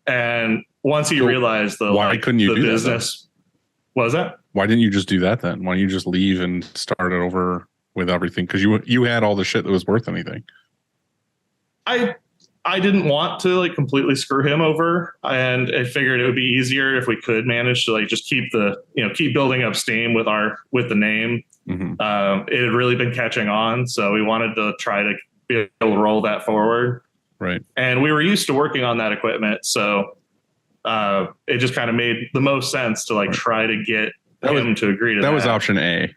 And once he realized why couldn't you do business, what was that? Why didn't you just do that then? Why don't you just leave and start it over with everything? Because you had all the shit that was worth anything. I didn't want to like completely screw him over, and I figured it would be easier if we could manage to like just keep building up steam with the name. Mm-hmm. It had really been catching on, so we wanted to try to be able to roll that forward. Right. And we were used to working on that equipment, so it just kind of made the most sense to like try to get him to agree to that. That was option A.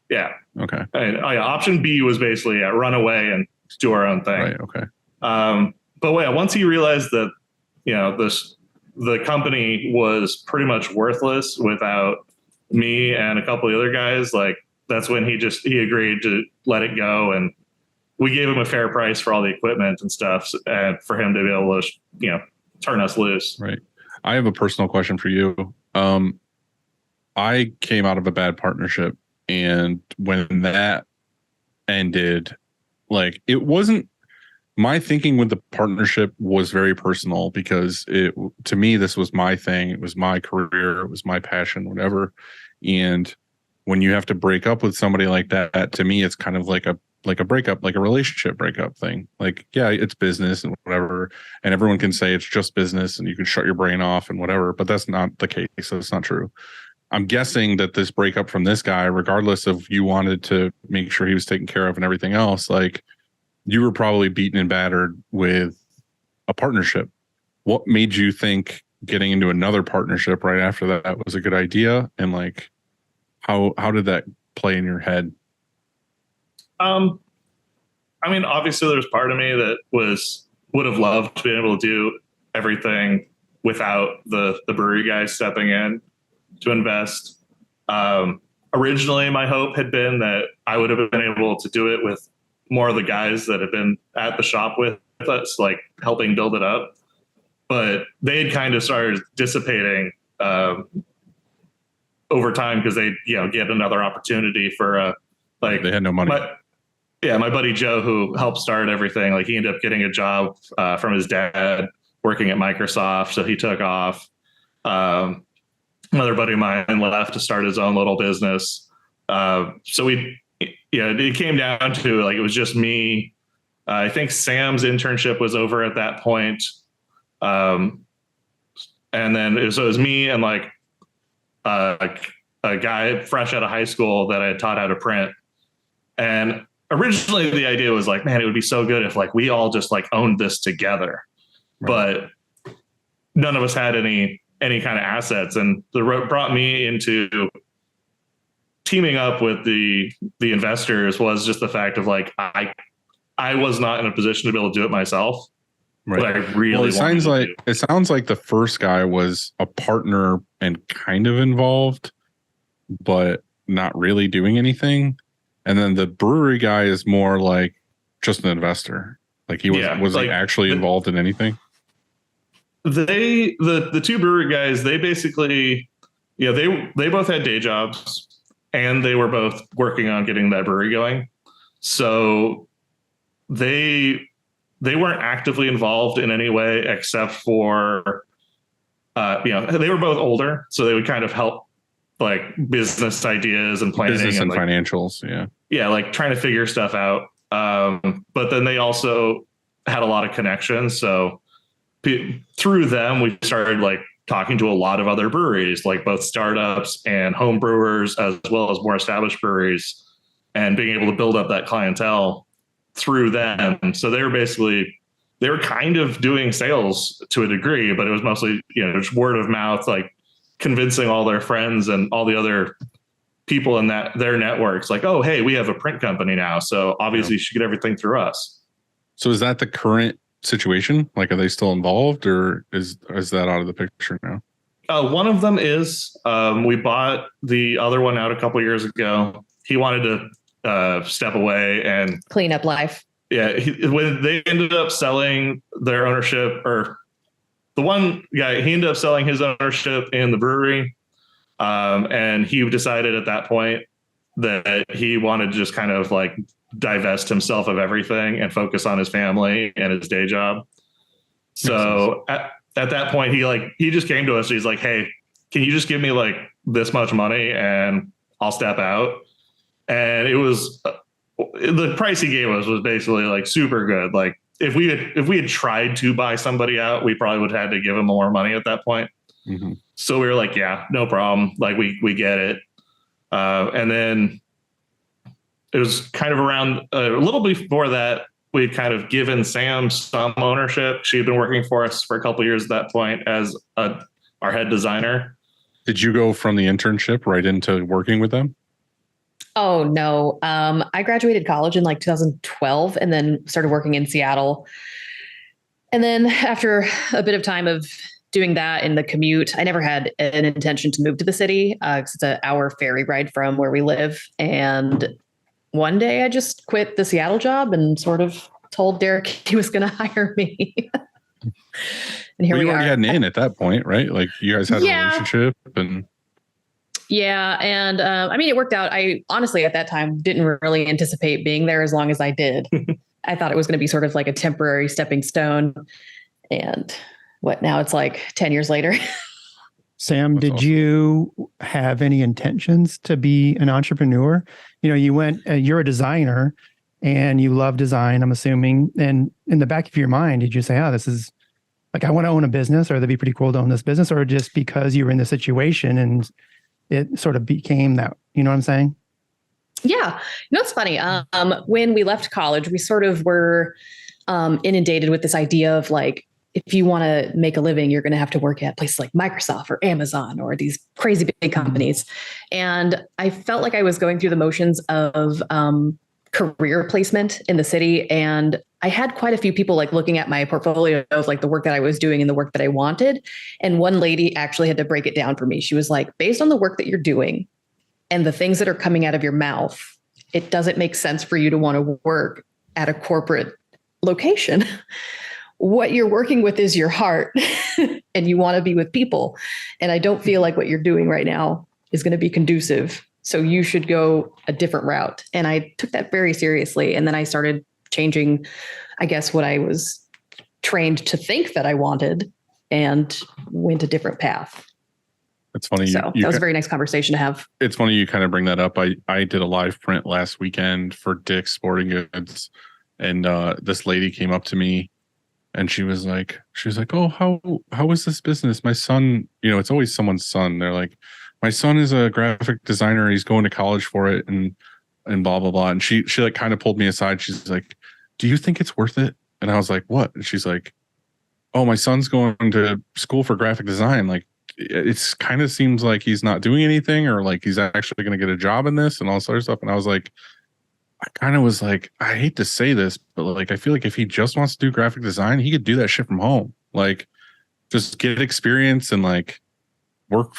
Yeah. Okay. And option B was basically run away and do our own thing. Right. Okay. But once he realized that, the company was pretty much worthless without me and a couple of the other guys, like that's when he agreed to let it go. And we gave him a fair price for all the equipment and stuff, and for him to be able to, turn us loose. Right. I have a personal question for you. I came out of a bad partnership, and when that ended, like it wasn't, my thinking with the partnership was very personal because to me, this was my thing. It was my career. It was my passion, whatever. And when you have to break up with somebody like that, to me, it's kind of like a breakup, like a relationship breakup thing. Like, yeah, it's business and whatever. And everyone can say it's just business and you can shut your brain off and whatever, but that's not the case. That's not true. I'm guessing that this breakup from this guy, regardless of you wanted to make sure he was taken care of and everything else, like you were probably beaten and battered with a partnership. What made you think getting into another partnership right after that was a good idea? And like, how did that play in your head? I mean, obviously there's part of me that would have loved to be able to do everything without the brewery guys stepping in to invest. Originally my hope had been that I would have been able to do it with more of the guys that have been at the shop with us, like helping build it up. But they had kind of started dissipating over time because they, get another opportunity for like they had no money. My buddy Joe, who helped start everything, like he ended up getting a job from his dad working at Microsoft, so he took off. Another buddy of mine left to start his own little business. So it came down to like it was just me I think Sam's internship was over at that point. And then it was me and like a guy fresh out of high school that I had taught how to print. And originally the idea was like, man, it would be so good if like we all just like owned this together. Right. But none of us had any kind of assets. And brought me into teaming up with the investors was just the fact of like, I was not in a position to be able to do it myself. Right. But I really it sounds like the first guy was a partner and kind of involved, but not really doing anything. And then the brewery guy is more like just an investor. Like he was like, he actually involved in anything? The two brewery guys, they basically, they both had day jobs and they were both working on getting that brewery going. So they weren't actively involved in any way except for, they were both older. So they would kind of help like business ideas and planning. Business and like, financials. Yeah. Yeah. Like trying to figure stuff out. But then they also had a lot of connections. So through them, we started like talking to a lot of other breweries, like both startups and home brewers, as well as more established breweries, and being able to build up that clientele through them. So they were kind of doing sales to a degree, but it was mostly, just word of mouth, like convincing all their friends and all the other people in their networks, like, oh, hey, we have a print company now. So obviously you should get everything through us. So is that the current situation? Like, are they still involved, or is that out of the picture now? One of them is. We bought the other one out a couple years ago. He wanted to step away and clean up life. Yeah, when they ended up selling their ownership, or the one guy, he ended up selling his ownership in the brewery, and he decided at that point that he wanted to just kind of like divest himself of everything and focus on his family and his day job. So at that point, he just came to us. He's like, hey, can you just give me like this much money and I'll step out? And it was the price he gave us was basically like super good. Like if we had tried to buy somebody out, we probably would have had to give him more money at that point. Mm-hmm. So we were like, yeah, no problem. Like we get it. And then it was kind of around a little before that, we'd kind of given Sam some ownership. She had been working for us for a couple of years at that point as our head designer. Did you go from the internship right into working with them? Oh, no. I graduated college in like 2012 and then started working in Seattle. And then after a bit of time of doing that in the commute, I never had an intention to move to the city because it's an hour ferry ride from where we live. And one day I just quit the Seattle job and sort of told Derek he was going to hire me. And here we are. You had an in at that point, right? Like you guys had a relationship and. Yeah. And I mean, it worked out. I honestly, at that time, didn't really anticipate being there as long as I did. I thought it was going to be sort of like a temporary stepping stone. And now it's like 10 years later. Sam, did you have any intentions to be an entrepreneur? You're a designer and you love design, I'm assuming. And in the back of your mind, did you say, this is like, I want to own a business, or that'd be pretty cool to own this business, or just because you were in the situation and it sort of became that, you know what I'm saying? Yeah. It's funny. When we left college, we sort of were inundated with this idea of like, if you want to make a living, you're going to have to work at places like Microsoft or Amazon or these crazy big companies. And I felt like I was going through the motions of career placement in the city. And I had quite a few people like looking at my portfolio of like the work that I was doing and the work that I wanted. And one lady actually had to break it down for me. She was like, based on the work that you're doing and the things that are coming out of your mouth, it doesn't make sense for you to want to work at a corporate location. What you're working with is your heart and you want to be with people. And I don't feel like what you're doing right now is going to be conducive. So you should go a different route. And I took that very seriously. And then I started changing, I guess, what I was trained to think that I wanted and went a different path. It's funny. So that was a very nice conversation to have. It's funny you kind of bring that up. I did a live print last weekend for Dick's Sporting Goods. and this lady came up to me, and she was like, "Oh, how is this business? My son, it's always someone's son. They're like, my son is a graphic designer. He's going to college for it, and blah blah blah." And she like kind of pulled me aside. She's like, "Do you think it's worth it?" And I was like, "What?" And she's like, "Oh, my son's going to school for graphic design. Like, it's kind of seems like he's not doing anything, or like he's actually going to get a job in this and all this other stuff." And I was like, I kind of was like, I hate to say this, but like, I feel like if he just wants to do graphic design, he could do that shit from home. Like, just get experience and like work,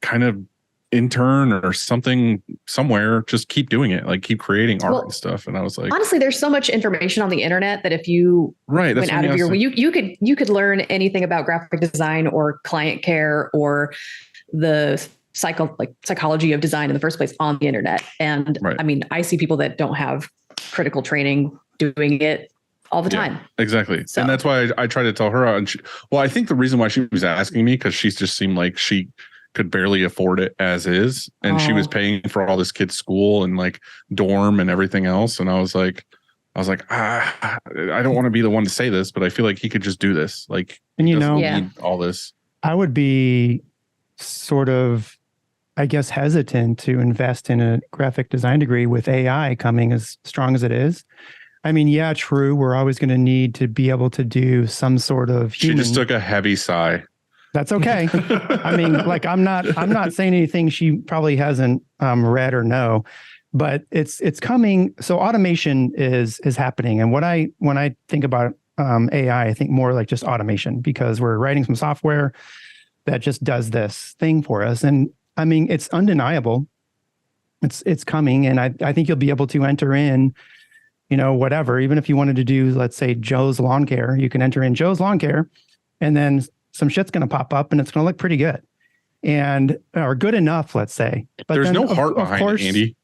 kind of intern or something somewhere. Just keep doing it. Like, keep creating art and stuff. And I was like, honestly, there's so much information on the internet that if you went out of your way, you could learn anything about graphic design or client care or the psychology of design in the first place on the internet. And I mean, I see people that don't have critical training doing it all the time. Exactly. So. And that's why I try to tell her. And I think the reason why she was asking me, because she just seemed like she could barely afford it as is. And she was paying for all this kid's school and like dorm and everything else. And I was like, I don't want to be the one to say this, but I feel like he could just do this. Like, and need all this. I would be sort of, I guess, hesitant to invest in a graphic design degree with AI coming as strong as it is. I mean, yeah, true. We're always going to need to be able to do some sort of human. She just took a heavy sigh. That's okay. I mean, like, I'm not saying anything she probably hasn't read or know, but it's coming. So automation is happening. And when I think about AI, I think more like just automation, because we're writing some software that just does this thing for us. And I mean, it's undeniable. It's coming. And I think you'll be able to enter in, whatever, even if you wanted to do, let's say, Joe's lawn care, you can enter in Joe's lawn care, and then some shit's going to pop up and it's going to look pretty good or good enough, let's say. But there's no heart behind it, Andy.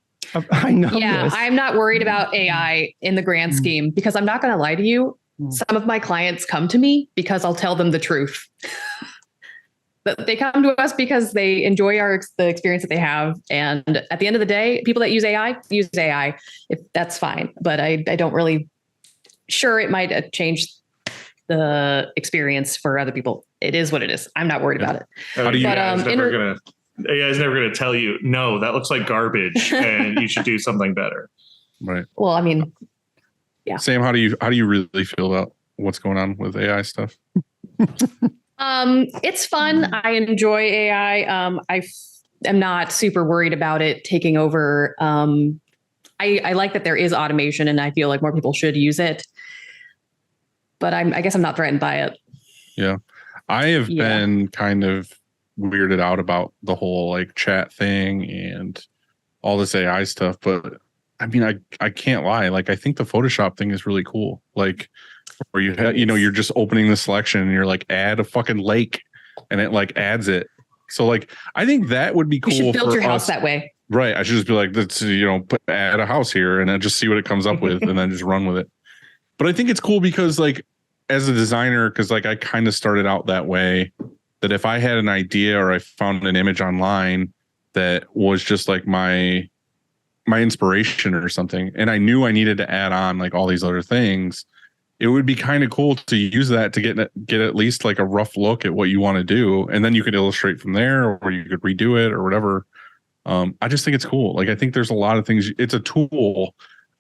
I know. Yeah, I'm not worried about AI in the grand scheme, because I'm not going to lie to you. Some of my clients come to me because I'll tell them the truth. But they come to us because they enjoy the experience that they have. And at the end of the day, people that use AI, if that's fine. But I don't really, sure, it might change the experience for other people. It is what it is. I'm not worried about it. AI is never going to tell you, no, that looks like garbage and you should do something better. Right. Well, I mean, yeah. Sam, how do you really feel about what's going on with AI stuff? It's fun. I enjoy AI. I am not super worried about it taking over. I like that there is automation, and I feel like more people should use it. But I guess I'm not threatened by it. Yeah. I have been kind of weirded out about the whole like chat thing and all this AI stuff. But I mean, I can't lie. Like, I think the Photoshop thing is really cool. Like, where you're just opening the selection and you're like, add a fucking lake, and it like adds it. So like, I think that would be cool. You should build your house that way. Right. I should just be like, let's, add a house here and then just see what it comes up with and then just run with it. But I think it's cool because like, as a designer, because like I kind of started out that way, that if I had an idea or I found an image online that was just like my inspiration or something, and I knew I needed to add on like all these other things, it would be kind of cool to use that to get at least like a rough look at what you want to do. And then you could illustrate from there, or you could redo it or whatever. I just think it's cool. Like, I think there's a lot of things. It's a tool.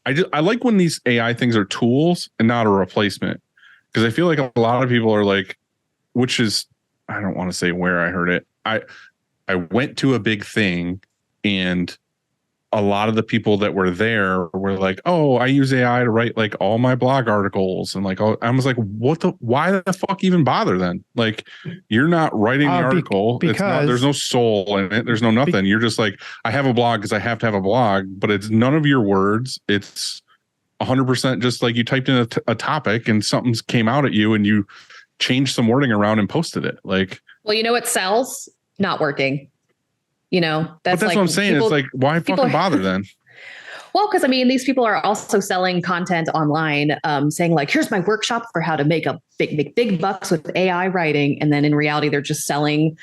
I like when these AI things are tools and not a replacement, because I feel like a lot of people are like, which is, I don't want to say where I heard it. I went to a big thing, and a lot of the people that were there were like, "Oh, I use AI to write like all my blog articles," and like, I was like, why the fuck even bother then? Like, you're not writing the article. Because there's no soul in it. There's no nothing. You're just like, I have a blog because I have to have a blog, but it's none of your words. It's 100% just like you typed in a topic and something came out at you and you changed some wording around and posted it. Like, well, what sells? Not working. That's like what I'm saying. It's like, why fucking bother then? Well, because I mean, these people are also selling content online, saying like, here's my workshop for how to make big bucks with AI writing. And then in reality, they're just selling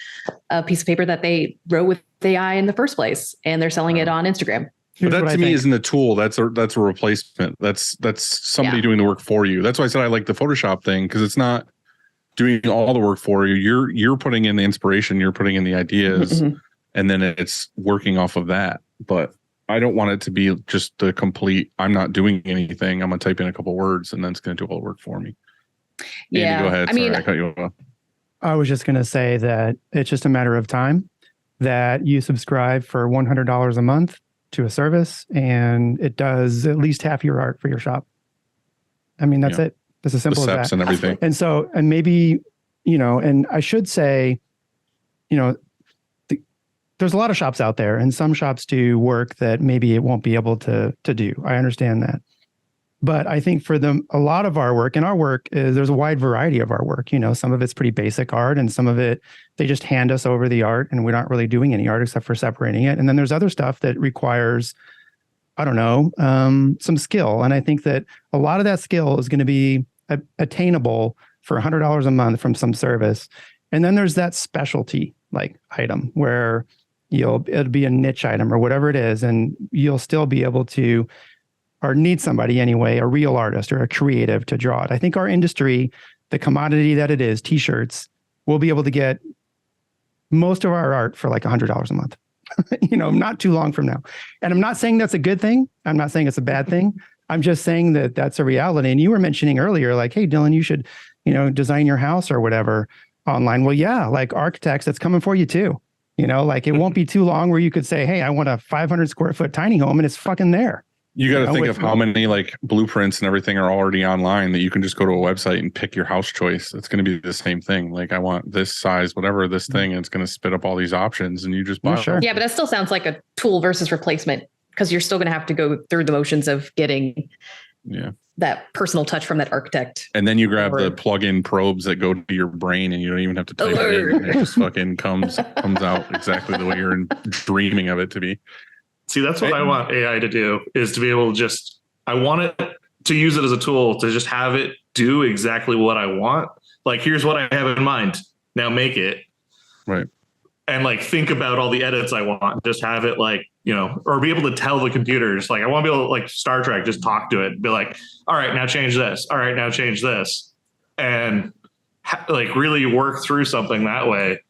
a piece of paper that they wrote with AI in the first place. And they're selling it on Instagram. But Here's that what to I me think. isn't a tool. That's a replacement. That's somebody Yeah. doing the work for you. That's why I said I like the Photoshop thing, because it's not doing all the work for you. You're putting in the inspiration, you're putting in the ideas, Mhm. and then it's working off of that. But I don't want it to be just the complete, I'm not doing anything. I'm gonna type in a couple words and then it's gonna do all the work for me. Andy, Yeah. go ahead. I mean, Sorry, I cut you off. I was just going to say that it's just a matter of time that you subscribe for $100 a month to a service, and it does at least half your art for your shop. I mean, that's it. It's as The simple as steps that. and everything. And so, and maybe, and I should say, there's a lot of shops out there, and some shops do work that maybe it won't be able to do. I understand that. But I think for them, a lot of our work, and our work is, there's a wide variety of our work. Some of it's pretty basic art, and some of it, they just hand us over the art and we're not really doing any art except for separating it. And then there's other stuff that requires, I don't know, some skill. And I think that a lot of that skill is going to be attainable for $100 a month from some service. And then there's that specialty like item where it'll be a niche item or whatever it is, and you'll still be able to, or need somebody anyway, a real artist or a creative to draw it. I think our industry, the commodity that it is, t-shirts, we'll be able to get most of our art for like $100 a month, not too long from now. And I'm not saying that's a good thing. I'm not saying it's a bad thing. I'm just saying that that's a reality. And you were mentioning earlier, like, hey, Dylan, you should, design your house or whatever online. Well, yeah, like architects, that's coming for you too. Like it won't be too long where you could say, hey, I want a 500 square foot tiny home, and it's fucking there. You got to think of how many like blueprints and everything are already online that you can just go to a website and pick your house choice. It's going to be the same thing. Like, I want this size, whatever this thing, and it's going to spit up all these options, and you just buy sure. them. Yeah, but that still sounds like a tool versus replacement, because you're still going to have to go through the motions of getting that personal touch from that architect. And then you grab the plug-in probes that go to your brain, and you don't even have to type it in. It just fucking comes out exactly the way you're dreaming of it to be. See, that's what I want AI to do, is to be able to I want it to use it as a tool to just have it do exactly what I want. Like, here's what I have in mind. Now make it. Right. And like, think about all the edits I want. Just have it like, or be able to tell the computers, like, I want to be able to, like Star Trek, just talk to it, be like, all right, now change this. All right, now change this. And like really work through something that way.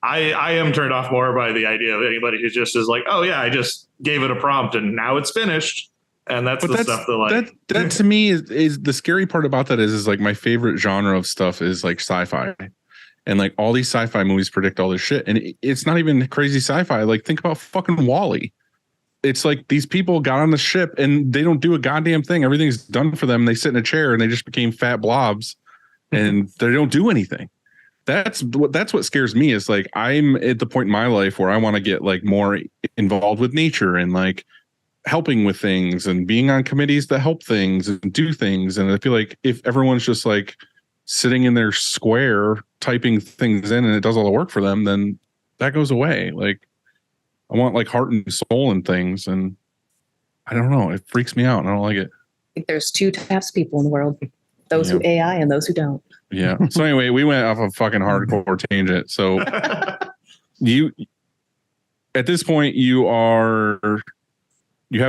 I am turned off more by the idea of anybody who just is like, oh yeah, I just gave it a prompt and now it's finished. And that's stuff that like that to me is the scary part about that is like my favorite genre of stuff is like sci-fi. And like all these sci-fi movies predict all this shit. And it's not even crazy sci-fi. Like, think about fucking Wall-E. It's like these people got on the ship and they don't do a goddamn thing. Everything's done for them. They sit in a chair and they just became fat blobs and they don't do anything. That's what scares me, is like, I'm at the point in my life where I want to get like more involved with nature and like helping with things and being on committees that help things and do things. And I feel like if everyone's just like sitting in their square typing things in and it does all the work for them, then that goes away. Like, I want like heart and soul in things, and I don't know, it freaks me out and I don't like it. I think there's two types of people in the world: those who AI and those who don't. Yeah. So anyway, we went off a fucking hardcore tangent. So you, at this point, you have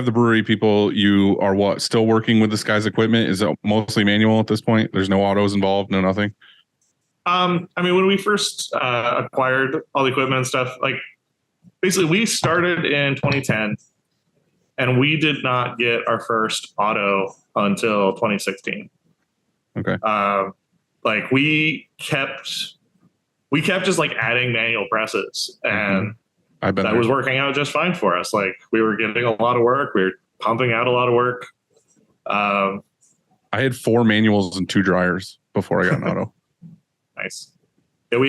the brewery people. You are what? Still working with this guy's equipment? Is it mostly manual at this point? There's no autos involved, no nothing. I mean, when we first acquired all the equipment and stuff, like basically we started in 2010 and we did not get our first auto until 2016. Okay. Like we kept just like adding manual presses, and that was working out just fine for us. Like, we were getting a lot of work. We were pumping out a lot of work. I had 4 manuals and 2 dryers before I got an auto. Nice. Yeah,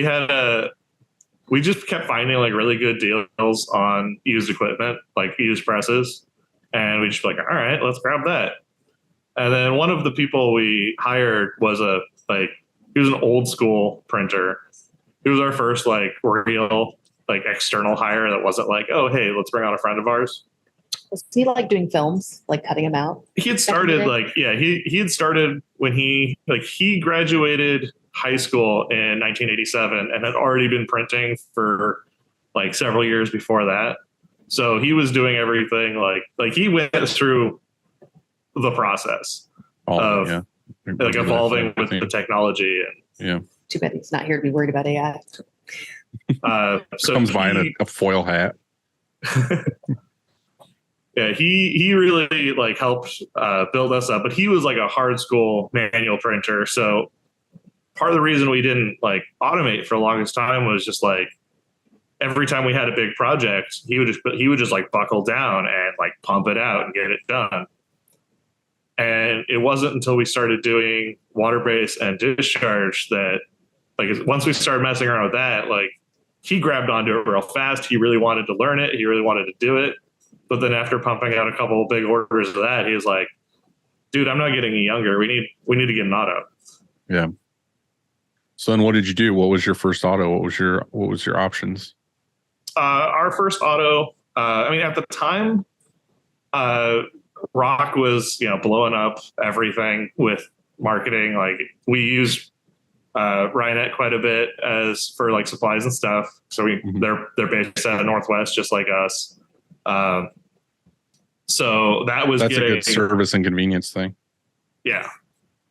we just kept finding like really good deals on used equipment, like used presses. And we just be like, all right, let's grab that. And then one of the people we hired was he was an old school printer. He was our first like real like external hire that wasn't like, oh, hey, let's bring on a friend of ours. Was he like doing films, like cutting them out? He had started he had started when he graduated high school in 1987 and had already been printing for like several years before that. So he was doing everything like he went through the process of like evolving with the technology. And Too bad he's not here to be worried about AI. So comes by in a foil hat. Yeah, he really like helped build us up, but he was like a hard school manual printer. So part of the reason we didn't like automate for the longest time was just like every time we had a big project, he would just like buckle down and like pump it out and get it done. And it wasn't until we started doing water base and discharge that like once we started messing around with that, like he grabbed onto it real fast. He really wanted to learn it. He really wanted to do it. But then after pumping out a couple of big orders of that, he was like, dude, I'm not getting any younger. We need to get an auto. Yeah. So then what did you do? What was your first auto? What was your options? Our first auto, I mean, at the time, Rock was, blowing up everything with marketing. Like we used Ryanette quite a bit as for like supplies and stuff. So they're based out of Northwest, just like us. So that's a good service and convenience thing. Yeah.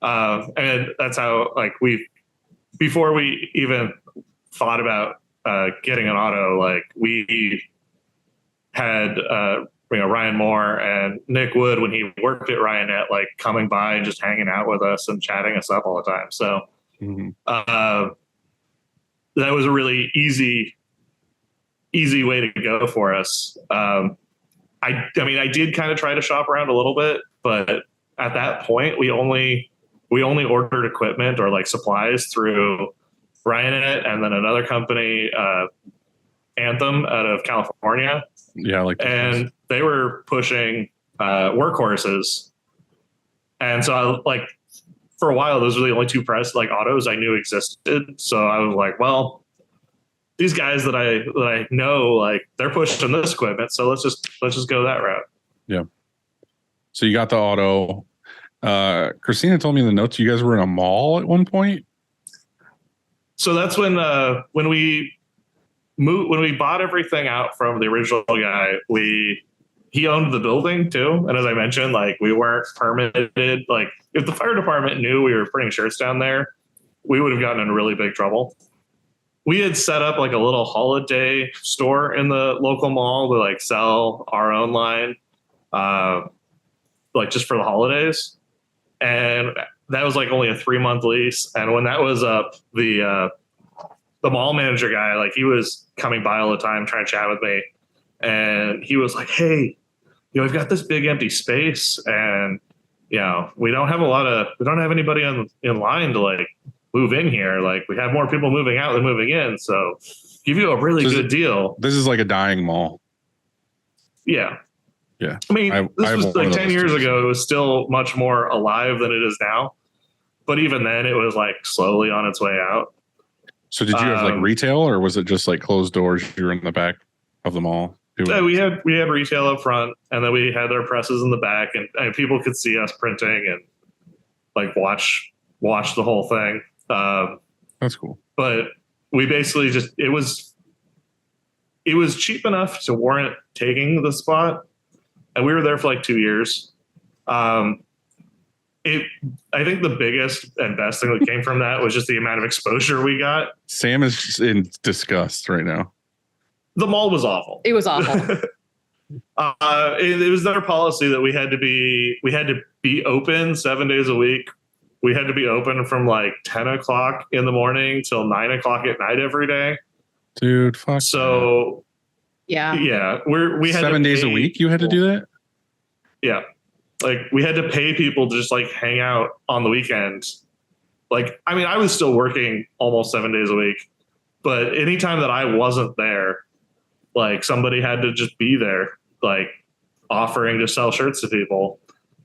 And that's how like before we even thought about getting an auto, like we had Ryan Moore and Nick Wood when he worked at Ryanette, like coming by and just hanging out with us and chatting us up all the time. So that was a really easy way to go for us. I mean, I did kind of try to shop around a little bit, but at that point, we only ordered equipment or like supplies through Ryanette and then another company, Anthem, out of California. Yeah, and they were pushing workhorses, and so for a while, those were the only two press like autos I knew existed. So I was like, well, these guys that I know, like they're pushing this equipment, so let's just go that route. Yeah. So you got the auto. Christina told me in the notes you guys were in a mall at one point. So that's when we bought everything out from the original guy. He owned the building too, and as I mentioned, like we weren't permitted. Like if the fire department knew we were putting shirts down there, we would have gotten in really big trouble. We had set up like a little holiday store in the local mall to like sell our own line, like just for the holidays. And that was like only a 3-month lease. And when that was up, the mall manager guy, like he was coming by all the time trying to chat with me. And he was like, hey, we've got this big empty space and, we don't have anybody in line to like move in here. Like we have more people moving out than moving in. So give you a really good deal. This is like a dying mall. Yeah. Yeah. I mean, this was like 10 years ago. It was still much more alive than it is now. But even then it was like slowly on its way out. So did you have like retail or was it just like closed doors? You were in the back of the mall. Yeah, we had retail up front and then we had our presses in the back and people could see us printing and like watch the whole thing. That's cool. But we basically it was cheap enough to warrant taking the spot. And we were there for like 2 years. I think the biggest and best thing that came from that was just the amount of exposure we got. Sam is in disgust right now. The mall was awful. It was awful. It was their policy that we had to be open 7 days a week. We had to be open from like 10 o'clock in the morning till 9 o'clock at night every day. Dude, fuck. So yeah, we had 7 days a week. You had to do that. Yeah, like we had to pay people to just like hang out on the weekend. Like, I mean, I was still working almost 7 days a week, but anytime that I wasn't there, like somebody had to just be there, like offering to sell shirts to people.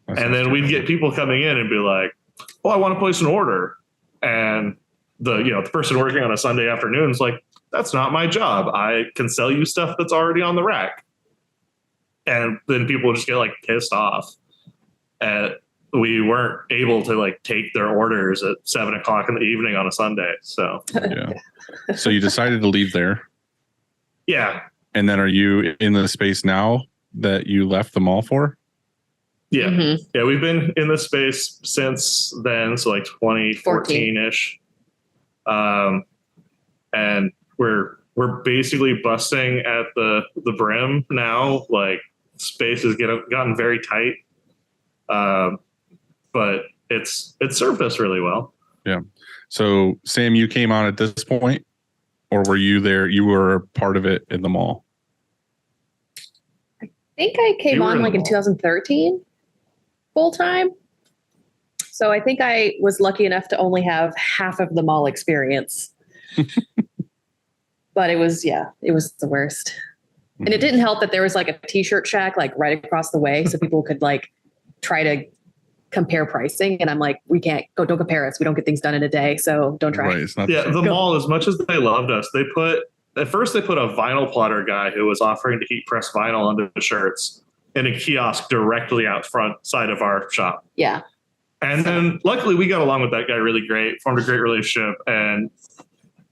And then we'd get people coming in and be like, oh, I want to place an order. And the person working on a Sunday afternoon is like, that's not my job. I can sell you stuff that's already on the rack. And then people just get like pissed off. And we weren't able to like take their orders at 7 o'clock in the evening on a Sunday. So, yeah. So you decided to leave there. Yeah. And then are you in the space now that you left the mall for? Yeah. Mhm. Yeah. We've been in this space since then. So like 2014 ish. And we're basically busting at the brim now. Like space has gotten very tight. But it's served us really well. Yeah. So Sam, you came on at this point, or were you there? You were part of it in the mall. I think I came You were on in like the in mall. 2013 full time. So I think I was lucky enough to only have half of the mall experience. But it was the worst. And it didn't help that there was like a t-shirt shack like right across the way, so people could like try to compare pricing. And I'm like, we can't go, don't compare us. We don't get things done in a day, so don't try. Right. It's not Yeah, the the same. mall, as much as they loved us, they put a vinyl plotter guy who was offering to heat press vinyl onto the shirts in a kiosk directly out front side of our shop. Yeah. And then luckily we got along with that guy really great, formed a great relationship, and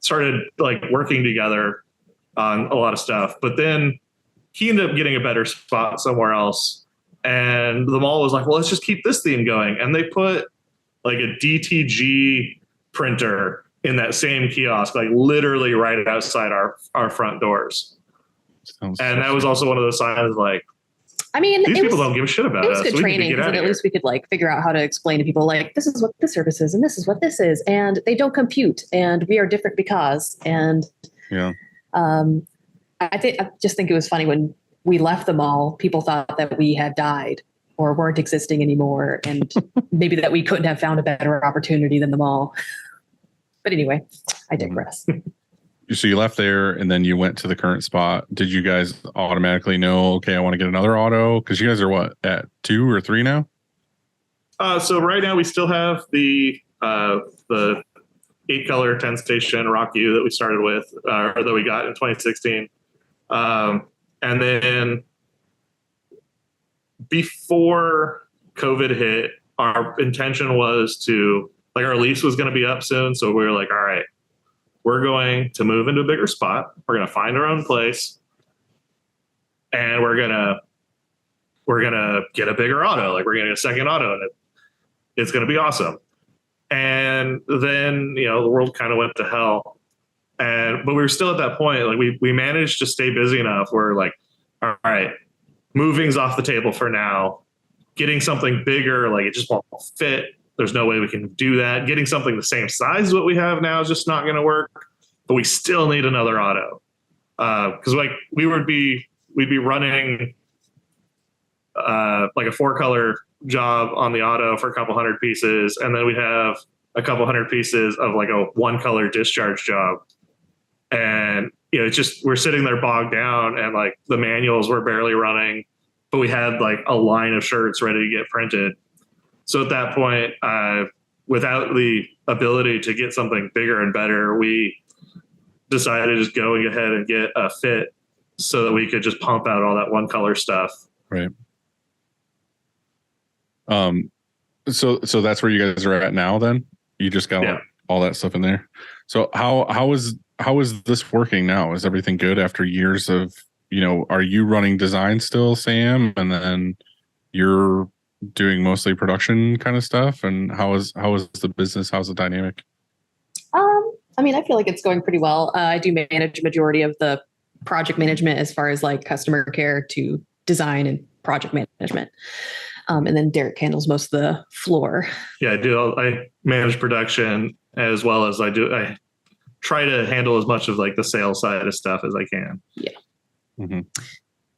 started like working together on a lot of stuff. But then he ended up getting a better spot somewhere else. And the mall was like, well, let's just keep this theme going. And they put like a DTG printer in that same kiosk, like literally right outside our front doors. Sounds And so that was also one of those signs like, I mean, these people don't give a shit about it was us. good We need to training get because out at of here. least we could like figure out how to explain to people like, this is what this service is and this is what this is. And they don't compute and we are different because, and Yeah. I just think it was funny when we left the mall, people thought that we had died or weren't existing anymore. And maybe that we couldn't have found a better opportunity than the mall. But anyway, I digress. So you left there and then you went to the current spot. Did you guys automatically know, okay, I want to get another auto? Because you guys are what, at 2 or 3 now? So right now we still have the 8-color 10-station Rock U that we started with, or that we got in 2016. And then before COVID hit, our intention was to, like, our lease was going to be up soon. So we were like, all right, we're going to move into a bigger spot. We're going to find our own place, and we're going to get a bigger auto. Like, we're going to get a second auto, and it's going to be awesome. And then, the world kind of went to hell. But we were still at that point. Like, we managed to stay busy enough where, like, all right, moving's off the table for now. Getting something bigger, like, it just won't fit. There's no way we can do that. Getting something the same size as what we have now is just not going to work. But we still need another auto, because like we'd be running like a 4-color job on the auto for a couple hundred pieces, and then we'd have a couple hundred pieces of like a 1-color discharge job. And it's just, we're sitting there bogged down, and like the manuals were barely running, but we had like a line of shirts ready to get printed. So at that point, without the ability to get something bigger and better, we decided to just go ahead and get a fit so that we could just pump out all that 1-color stuff. Right. So that's where you guys are at now then? You just got all that stuff in there. So how is this working now? Is everything good after years of, are you running design still, Sam? And then you're doing mostly production kind of stuff? And how is the business? How's the dynamic? I mean, I feel like it's going pretty well. I do manage a majority of the project management as far as like customer care to design and project management. And then Derek handles most of the floor. Yeah, I do. I manage production as well as I try to handle as much of like the sales side of stuff as I can. Yeah. Mm-hmm.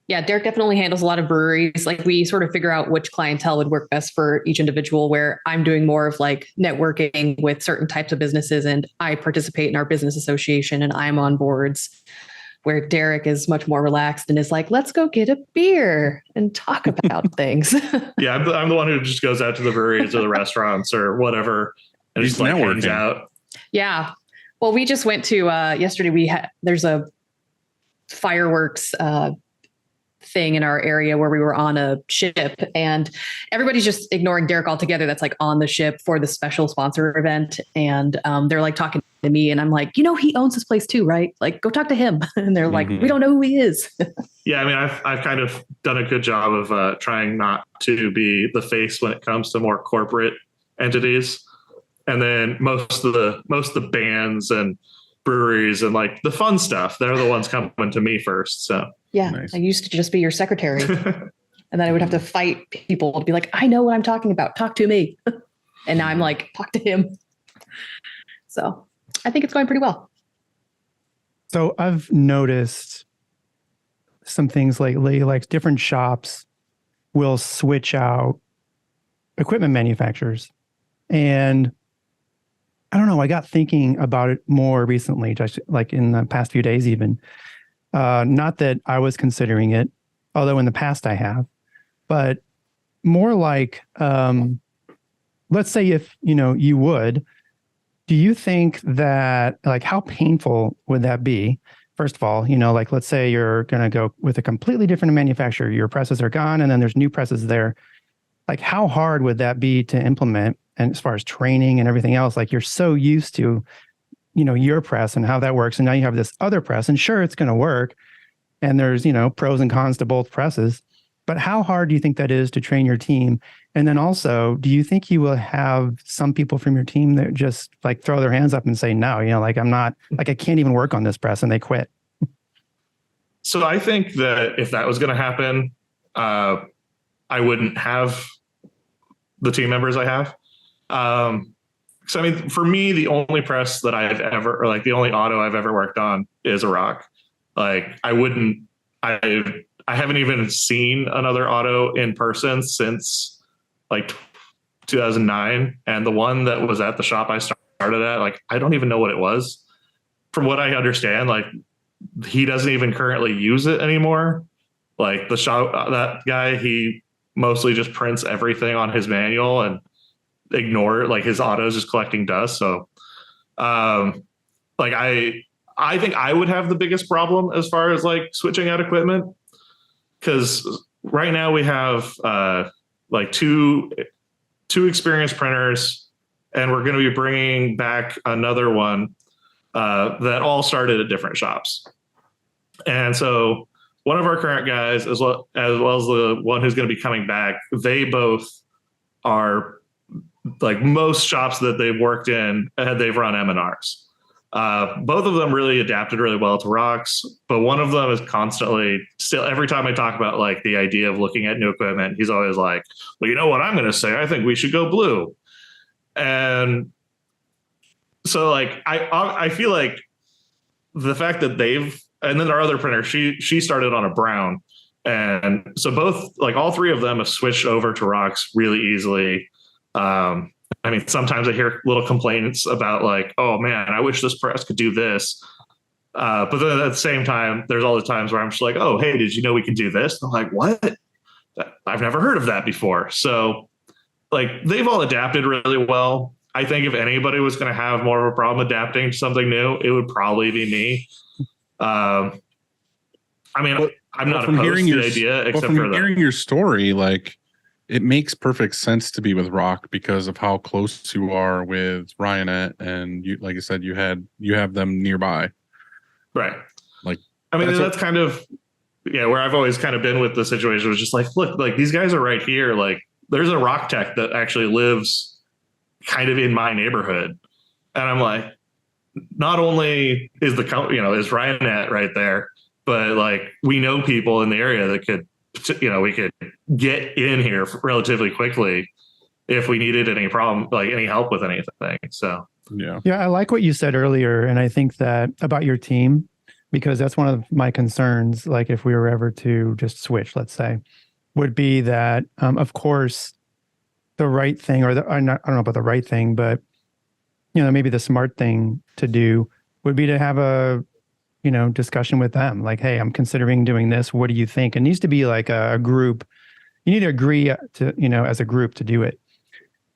Yeah, Derek definitely handles a lot of breweries. Like, we sort of figure out which clientele would work best for each individual, where I'm doing more of like networking with certain types of businesses, and I participate in our business association and I'm on boards, where Derek is much more relaxed and is like, let's go get a beer and talk about things. Yeah, I'm the one who just goes out to the breweries or the restaurants or whatever and He's just like hangs networking. out. Yeah. Well, we just went to yesterday. There's a fireworks thing in our area where we were on a ship, and everybody's just ignoring Derek altogether. That's like on the ship for the special sponsor event, and they're like talking to me, and I'm like, he owns this place too, right? Like, go talk to him. And they're like, we don't know who he is. Yeah, I mean, I've kind of done a good job of trying not to be the face when it comes to more corporate entities. And then most of the bands and breweries and like the fun stuff, they're the ones coming to me first. So yeah, nice. I used to just be your secretary. And then I would have to fight people to be like, I know what I'm talking about. Talk to me. And now I'm like, talk to him. So I think it's going pretty well. So I've noticed some things lately, like different shops will switch out equipment manufacturers. And I don't know, I got thinking about it more recently, just like in the past few days even. Not that I was considering it, although in the past I have, but more like, let's say if, you would, do you think that, like, how painful would that be? First of all, like, let's say you're going to go with a completely different manufacturer, your presses are gone and then there's new presses there. Like, how hard would that be to implement? And as far as training and everything else, like, you're so used to, your press and how that works. And now you have this other press, and sure, it's going to work. And there's, pros and cons to both presses. But how hard do you think that is to train your team? And then also, do you think you will have some people from your team that just like throw their hands up and say, no, like, I can't even work on this press, and they quit? So I think that if that was going to happen, I wouldn't have the team members I have. So, I mean, for me, the only press that I've ever, or like the only auto I've ever worked on is a Rock. Like, I haven't even seen another auto in person since like 2009. And the one that was at the shop I started at, like, I don't even know what it was. From what I understand, like, he doesn't even currently use it anymore. Like, the shop, that guy, he mostly just prints everything on his manual and ignore it. Like, his auto is just collecting dust. So, like, I think I would have the biggest problem as far as like switching out equipment. Because right now we have like two experienced printers, and we're going to be bringing back another one that all started at different shops. And so one of our current guys, as well as the one who's going to be coming back, they both are like, most shops that they've worked in, they've run M&Rs. Both of them really adapted really well to Rocks, but one of them is constantly still, every time I talk about like the idea of looking at new equipment, he's always like, well, you know what I'm going to say? I think we should go blue. And so like, I feel like the fact that and then our other printer, she started on a brown. And so both, like, all three of them have switched over to Rocks really easily. I mean, sometimes I hear little complaints about like, oh man, I wish this press could do this. But then at the same time, there's all the times where I'm just like, oh, hey, did you know we can do this? And I'm like, what? I've never heard of that before. So like, they've all adapted really well. I think if anybody was going to have more of a problem adapting to something new, it would probably be me. I mean, I'm not opposed to the idea, except for hearing your story, like, it makes perfect sense to be with Rock because of how close you are with Ryanette, and you, like I said, you have them nearby, right? Like, I mean, that's kind of, yeah, where I've always kind of been with the situation was just like, look, like, these guys are right here. Like, there's a Rock tech that actually lives kind of in my neighborhood, and I'm like, not only is is Ryanette right there, but like, we know people in the area that could, we could get in here relatively quickly if we needed any problem, like any help with anything. So, yeah, I like what you said earlier. And I think that about your team, because that's one of my concerns. Like, if we were ever to just switch, let's say, would be that, of course, the right thing, I don't know about the right thing, but, maybe the smart thing to do would be to have a, discussion with them. Like, hey, I'm considering doing this. What do you think? It needs to be like a group. You need to agree to, as a group to do it.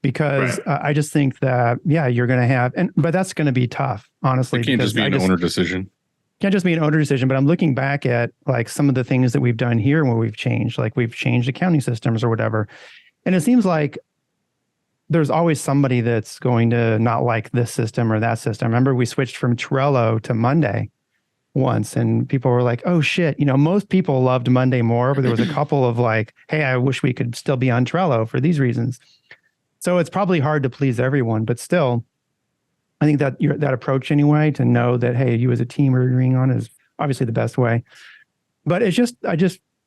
Because right. I just think that, yeah, you're going to have, but that's going to be tough, honestly. It can't just be an owner decision. Can't just be an owner decision, but I'm looking back at like some of the things that we've done here and where we've changed, like we've changed accounting systems or whatever. And it seems like there's always somebody that's going to not like this system or that system. I remember we switched from Trello to Monday once, and people were like, oh shit, most people loved Monday more, but there was a couple of like, hey, I wish we could still be on Trello for these reasons. So it's probably hard to please everyone, but still, I think that that approach anyway, to know that, hey, you as a team are agreeing on, is obviously the best way. But I just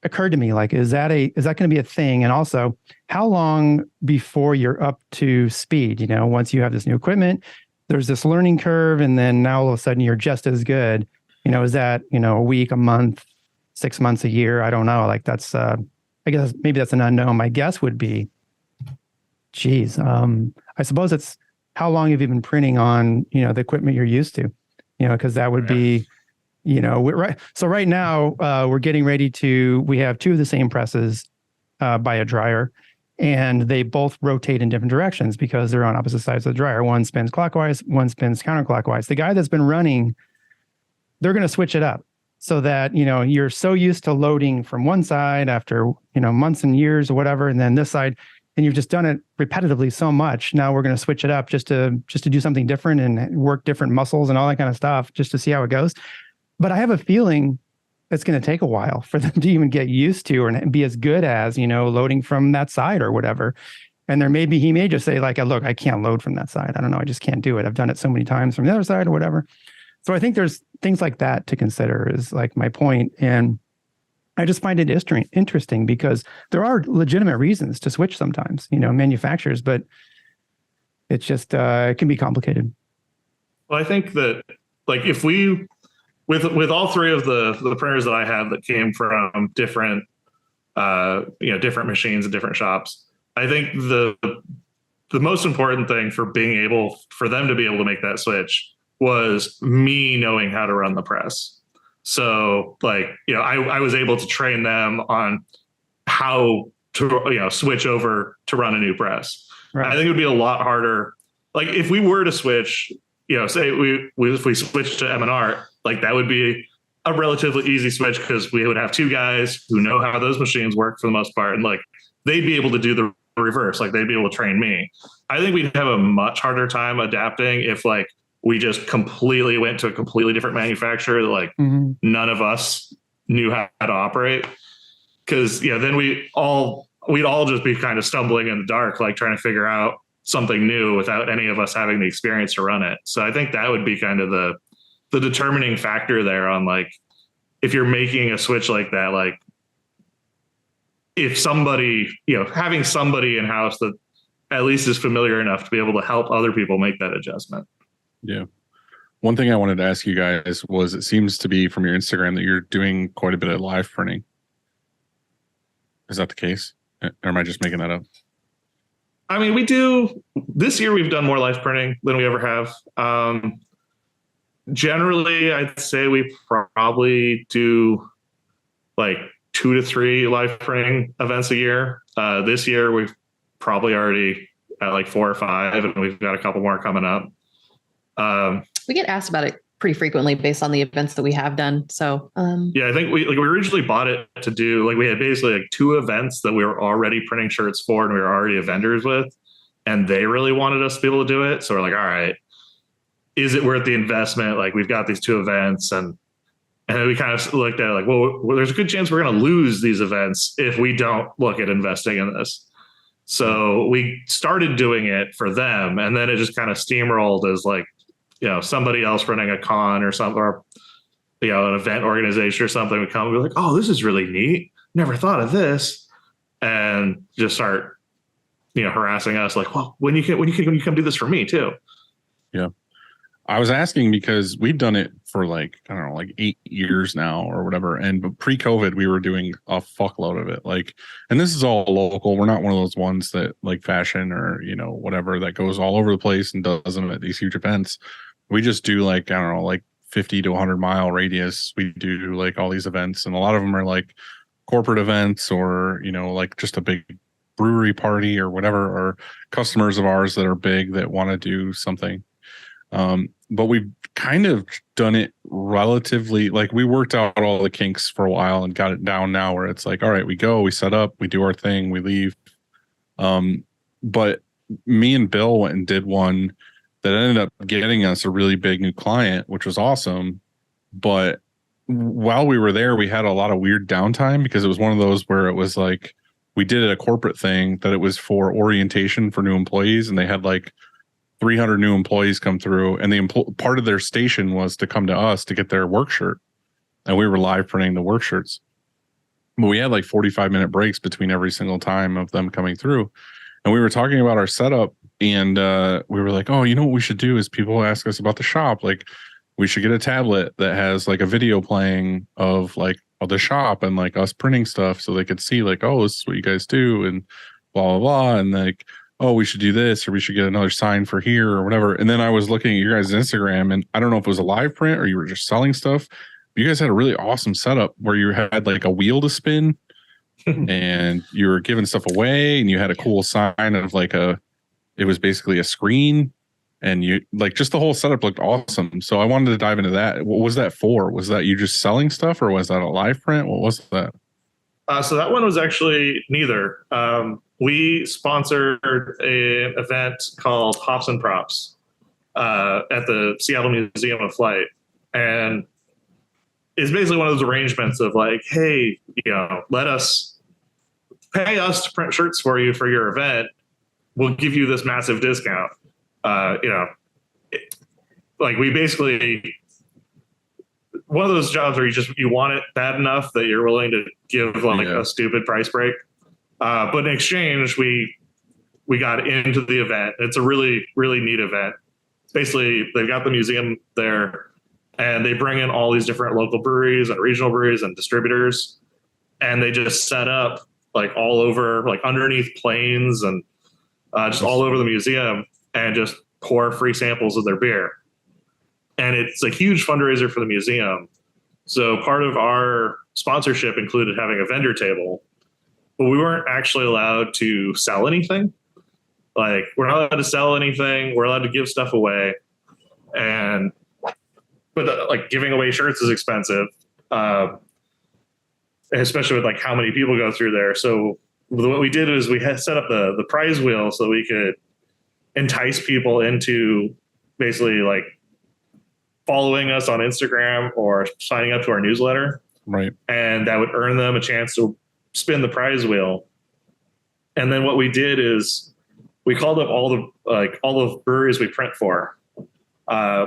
occurred to me, like, is that going to be a thing? And also, how long before you're up to speed? Once you have this new equipment, there's this learning curve, and then now all of a sudden you're just as good. Is that, a week, a month, 6 months, a year? I don't know. Like, that's, I guess maybe that's an unknown. My guess would be, I suppose it's how long have you been printing on, the equipment you're used to, because that would be, right. So right now we're getting ready we have two of the same presses by a dryer, and they both rotate in different directions because they're on opposite sides of the dryer. One spins clockwise, one spins counterclockwise. The guy that's been running, they're going to switch it up so that, you're so used to loading from one side after, months and years or whatever, and then this side, and you've just done it repetitively so much. Now we're going to switch it up just to do something different and work different muscles and all that kind of stuff, just to see how it goes. But I have a feeling it's going to take a while for them to even get used to and be as good as, loading from that side or whatever. And he may just say like, look, I can't load from that side. I don't know. I just can't do it. I've done it so many times from the other side or whatever. So I think there's things like that to consider, is like my point. And I just find it interesting because there are legitimate reasons to switch sometimes, manufacturers, but it's just, it can be complicated. Well, I think that like if we, with all three of the printers that I have that came from different, different machines and different shops, I think the most important thing for them to be able to make that switch was me knowing how to run the press. So like, I was able to train them on how to, switch over to run a new press. Right. I think it would be a lot harder. Like if we were to switch, say if we switched to M&R, like that would be a relatively easy switch because we would have two guys who know how those machines work for the most part. And like, they'd be able to do the reverse. Like they'd be able to train me. I think we'd have a much harder time adapting if like we just completely went to a completely different manufacturer that like none of us knew how to operate. Cause then we'd all just be kind of stumbling in the dark, like trying to figure out something new without any of us having the experience to run it. So I think that would be kind of the determining factor there on like, if you're making a switch like that, like if somebody, having somebody in house that at least is familiar enough to be able to help other people make that adjustment. Yeah. One thing I wanted to ask you guys was, it seems to be from your Instagram that you're doing quite a bit of live printing. Is that the case? Or am I just making that up? I mean, we do. This year we've done more live printing than we ever have. Generally, I'd say we probably do like 2 to 3 live printing events a year. This year we've probably already at like 4 or 5, and we've got a couple more coming up. We get asked about it pretty frequently based on the events that we have done. So yeah, I think we originally bought it to do like, we had basically like 2 events that we were already printing shirts for and we were already vendors with, and they really wanted us to be able to do it. So we're like, all right, is it worth the investment? Like we've got these 2 events, and then we kind of looked at it like, well, there's a good chance we're going to lose these events if we don't look at investing in this. So we started doing it for them, and then it just kind of steamrolled as like, somebody else running a con or something, or, an event organization or something would come and be like, oh, this is really neat. Never thought of this. And just start, harassing us like, well, when you come do this for me too. Yeah. I was asking because we've done it for like, I don't know, like 8 years now or whatever. And pre-COVID, we were doing a fuckload of it. Like, and this is all local. We're not one of those ones that like fashion or, whatever, that goes all over the place and does them at these huge events. We just do like, I don't know, like 50 to 100 mile radius. We do like all these events, and a lot of them are like corporate events or, like just a big brewery party or whatever, or customers of ours that are big that want to do something. But we've kind of done it relatively, like we worked out all the kinks for a while and got it down now where it's like, all right, we go, we set up, we do our thing, we leave. But me and Bill went and did one that ended up getting us a really big new client, which was awesome. But while we were there, we had a lot of weird downtime because it was one of those where it was like we did a corporate thing that it was for orientation for new employees, and they had like 300 new employees come through, and the part of their station was to come to us to get their work shirt, and we were live printing the work shirts. But we had like 45-minute breaks between every single time of them coming through. And we were talking about our setup, and we were like, oh, you know what we should do is people ask us about the shop. Like, we should get a tablet that has like a video playing of like of the shop and like us printing stuff so they could see like, oh, this is what you guys do and blah, blah, blah. And like, oh, we should do this, or we should get another sign for here or whatever. And then I was looking at your guys' Instagram, and I don't know if it was a live print or you were just selling stuff. You guys had a really awesome setup where you had like a wheel to spin and you were giving stuff away, and you had a cool sign of like it was basically a screen, and you like just the whole setup looked awesome. So I wanted to dive into that. What was that for? Was that you just selling stuff, or was that a live print? What was that? So that one was actually neither. We sponsored an event called Hops and Props at the Seattle Museum of Flight. And it's basically one of those arrangements of like, hey, pay us to print shirts for you for your event. We'll give you this massive discount. Like we basically, one of those jobs where you want it bad enough that you're willing to give like a stupid price break. But in exchange, we got into the event. It's a really, really neat event. Basically, they've got the museum there, and they bring in all these different local breweries and regional breweries and distributors, and they just set up like all over, like underneath planes and just all over the museum, and just pour free samples of their beer. And it's a huge fundraiser for the museum. So part of our sponsorship included having a vendor table, but we weren't actually allowed to sell anything. Like, we're not allowed to sell anything. We're allowed to give stuff away. But like giving away shirts is expensive, especially with like how many people go through there. So what we did is we had set up the prize wheel so we could entice people into basically like following us on Instagram or signing up to our newsletter. Right. And that would earn them a chance to spin the prize wheel. And then what we did is we called up all the breweries we print for,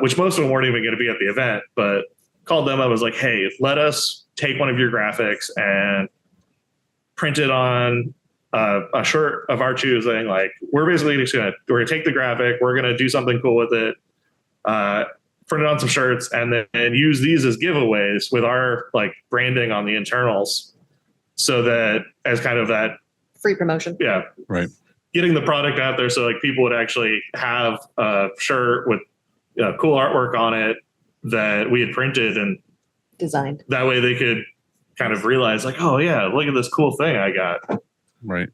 which most of them weren't even going to be at the event, but called them up. I was like, hey, let us take one of your graphics and print it on a shirt of our choosing. Like, we're basically just we're gonna take the graphic, we're gonna do something cool with it, print it on some shirts, and then use these as giveaways with our like branding on the internals, so that as kind of that free promotion. Yeah, right. Getting the product out there so like people would actually have a shirt with cool artwork on it that we had printed and designed. That way they could kind of realize like, oh yeah, look at this cool thing I got. Right.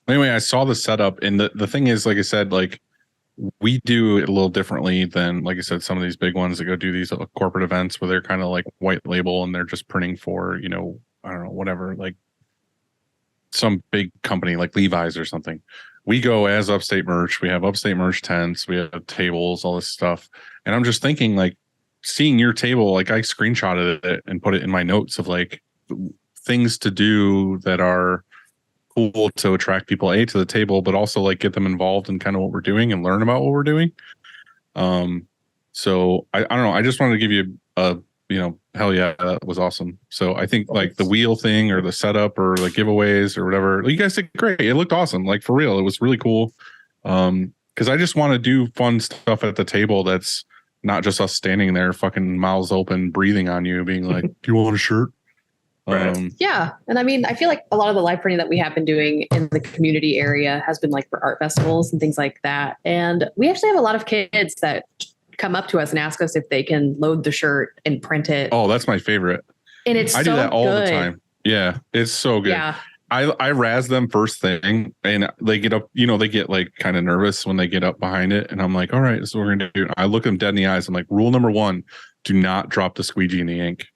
Anyway, I saw the setup, and the thing is, like I said, like we do it a little differently than, like I said, some of these big ones that go do these corporate events where they're kind of like white label and they're just printing for, I don't know, whatever, like some big company like Levi's or something. We go as Upstate Merch. We have Upstate Merch tents. We have tables, all this stuff. And I'm just thinking, like, seeing your table, like I screenshotted it and put it in my notes of like things to do that are cool to attract people to the table, but also like get them involved in kind of what we're doing and learn about what we're doing. So I don't know. I just wanted to give you a, hell yeah, that was awesome. So I think like the wheel thing or the setup or the giveaways or whatever, you guys did great. It looked awesome. Like for real, it was really cool. Cause I just want to do fun stuff at the table. That's not just us standing there fucking mouths open, breathing on you, being like, do you want a shirt? Right. Yeah. And I mean, I feel like a lot of the live printing that we have been doing in the community area has been like for art festivals and things like that. And we actually have a lot of kids that come up to us and ask us if they can load the shirt and print it. Oh, that's my favorite. And it's I do that all the time. Yeah, it's so good. Yeah. I razz them first thing, and they get up, they get like kind of nervous when they get up behind it. And I'm like, all right, this is what we're going to do. I look them dead in the eyes. I'm like, rule number 1, do not drop the squeegee in the ink.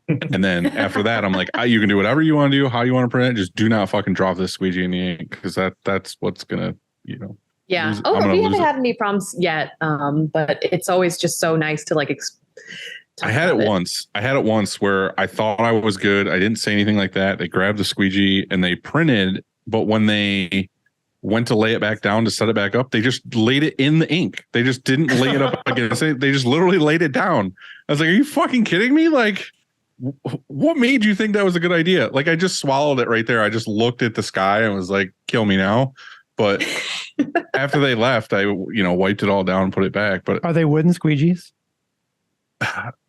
And then after that, I'm like, you can do whatever you want to do, how you want to print it. Just do not fucking drop this squeegee in the ink, because that's what's going to Yeah. lose, Oh, I'm gonna we lose haven't it. had any problems yet. But it's always just so nice to like. I had it once. I had it once where I thought I was good. I didn't say anything like that. They grabbed the squeegee and they printed, but when they went to lay it back down to set it back up, they just laid it in the ink. They just didn't lay it up against it. They just literally laid it down. I was like, are you fucking kidding me? Like, what made you think that was a good idea? Like, I just swallowed it right there. I just looked at the sky and was like, kill me now. But after they left, I, wiped it all down and put it back. But Are they wooden squeegees?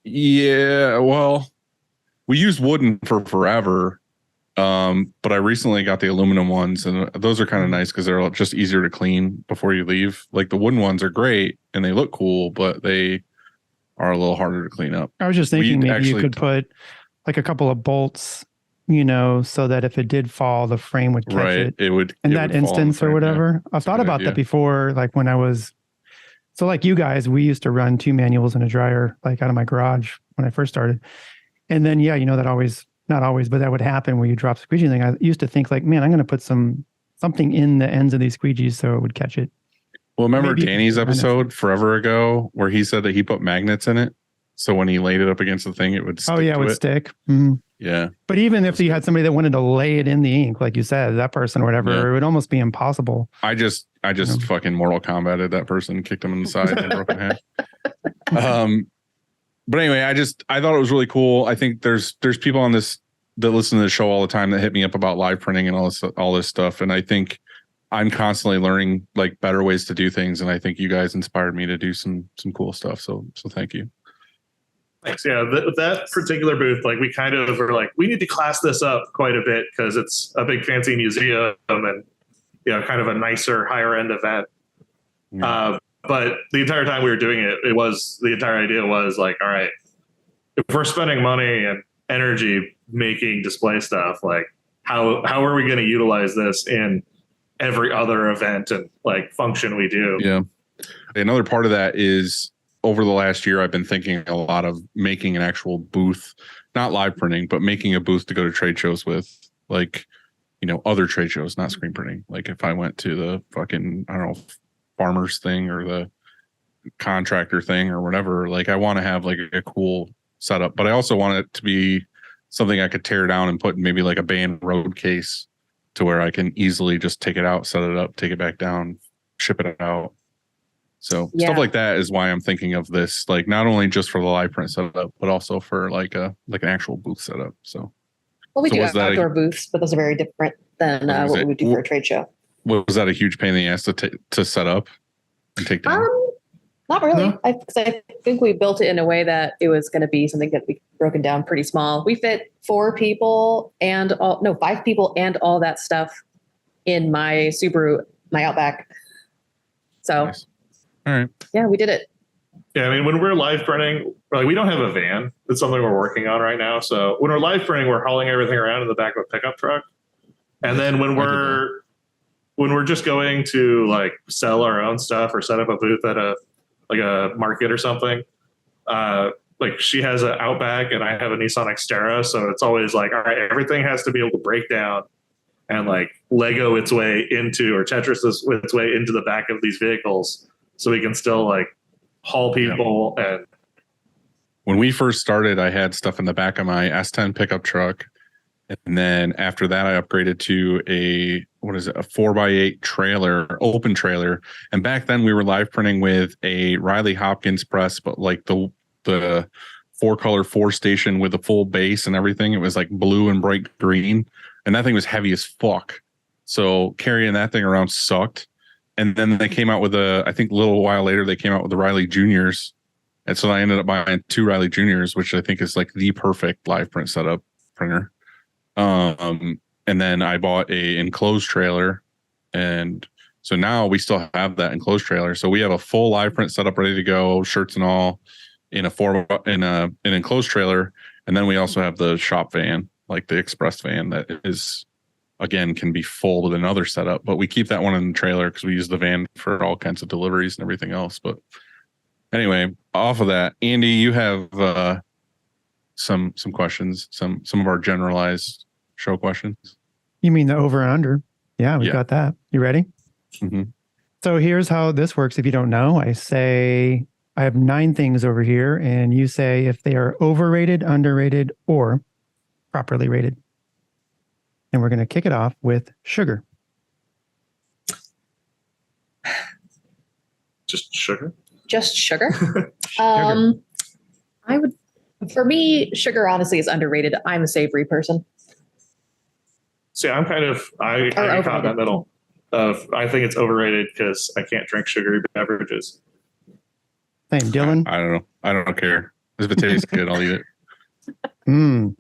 yeah, well, we used wooden for forever. But I recently got the aluminum ones, and those are kind of nice because they're just easier to clean before you leave. Like the wooden ones are great and they look cool, but they are a little harder to clean up. I was just thinking maybe you could put like a couple of bolts, so that if it did fall, the frame would catch it. It would in that instance or whatever. Yeah. I've thought about that before, like when I was like you guys, we used to run 2 manuals and a dryer like out of my garage when I first started. And then that always, not always, but that would happen where you drop squeegee thing. I used to think like, man, I'm going to put something in the ends of these squeegees so it would catch it. Well, remember Danny's episode forever ago where he said that he put magnets in it, so when he laid it up against the thing, it would stick. Oh yeah, it would stick. Mm-hmm. Yeah. But even if you had somebody that wanted to lay it in the ink, like you said, that person or whatever, it would almost be impossible. I just fucking Mortal Kombated that person, kicked him in the side and broke in half. But anyway, I thought it was really cool. I think there's people on this that listen to the show all the time that hit me up about live printing and all this stuff. And I think I'm constantly learning like better ways to do things. And I think you guys inspired me to do some cool stuff. So thank you. Thanks. Yeah, that particular booth, like we kind of were like, we need to class this up quite a bit because it's a big fancy museum and kind of a nicer, higher end event. Yeah. But the entire time we were doing it, the entire idea was like, all right, if we're spending money and energy making display stuff, like how are we going to utilize this in every other event and like function we do? Yeah. Another part of that is over the last year, I've been thinking a lot of making an actual booth, not live printing, but making a booth to go to trade shows with, like, other trade shows, not screen printing. Like if I went to the fucking, I don't know, farmers thing or the contractor thing or whatever, like I want to have like a cool setup, but I also want it to be something I could tear down and put in maybe like a band road case to where I can easily just take it out, set it up, take it back down, ship it out. So stuff like that is why I'm thinking of this, like not only just for the live print setup, but also for like an actual booth setup. So, we do have outdoor booths, but those are very different than what we would do for a trade show. Was that a huge pain in the ass to set up and take down? Not really. No. I think we built it in a way that it was going to be something that we broken down pretty small. We fit 5 people and all that stuff in my Subaru, my Outback. So. Nice. All right. Yeah, we did it. Yeah, I mean, when we're live printing, like we don't have a van. It's something we're working on right now. So when we're live printing, we're hauling everything around in the back of a pickup truck. And then when we're just going to like sell our own stuff or set up a booth at a market or something, like she has an Outback and I have a Nissan Xterra. So it's always like, all right, everything has to be able to break down and like Lego its way into, or Tetris its way into the back of these vehicles. So we can still like haul people. Yeah. And when we first started, I had stuff in the back of my S10 pickup truck. And then after that, I upgraded to a 4x8 trailer, open trailer. And back then we were live printing with a Riley Hopkins press, but like the 4-color 4-station with a full base and everything. It was like blue and bright green. And that thing was heavy as fuck. So carrying that thing around sucked. And then they came out with I think a little while later, they came out with the Riley Juniors. And so I ended up buying 2 Riley Juniors, which I think is like the perfect live print setup printer. And then I bought a enclosed trailer. And so now we still have that enclosed trailer. So we have a full live print setup ready to go, shirts and all in an enclosed trailer. And then we also have the shop van, like the express van that is, again, can be full with another setup, but we keep that one in the trailer because we use the van for all kinds of deliveries and everything else. But anyway, off of that, Andy, you have some questions, some of our generalized show questions. You mean the over and under? Yeah, we got that. You ready? Mm-hmm. So here's how this works. If you don't know, I say I have 9 things over here, and you say if they are overrated, underrated, or properly rated. And we're going to kick it off with sugar. Just sugar. Just sugar. I would, for me, sugar honestly is underrated. I'm a savory person. See, I'm kind of I get caught in that middle of I think it's overrated because I can't drink sugary beverages. Same, Dylan. I don't know. I don't care. If it tastes good, I'll eat it.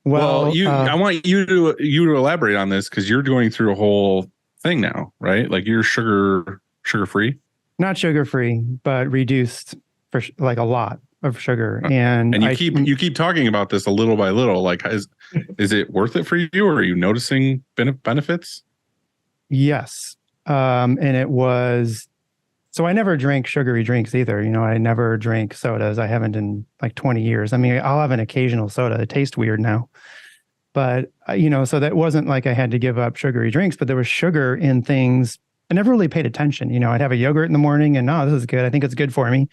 Well, I want you to elaborate on this because you're going through a whole thing now, right? Like you're sugar free. Not sugar free, but reduced for like a lot of sugar. And you keep talking about this a little by little. Like, is it worth it for you, or are you noticing benefits? Yes. And it was, so I never drank sugary drinks either. I never drank sodas. I haven't in like 20 years. I mean, I'll have an occasional soda. It tastes weird now. But, so that wasn't like I had to give up sugary drinks, but there was sugar in things. I never really paid attention. I'd have a yogurt in the morning and, this is good. I think it's good for me.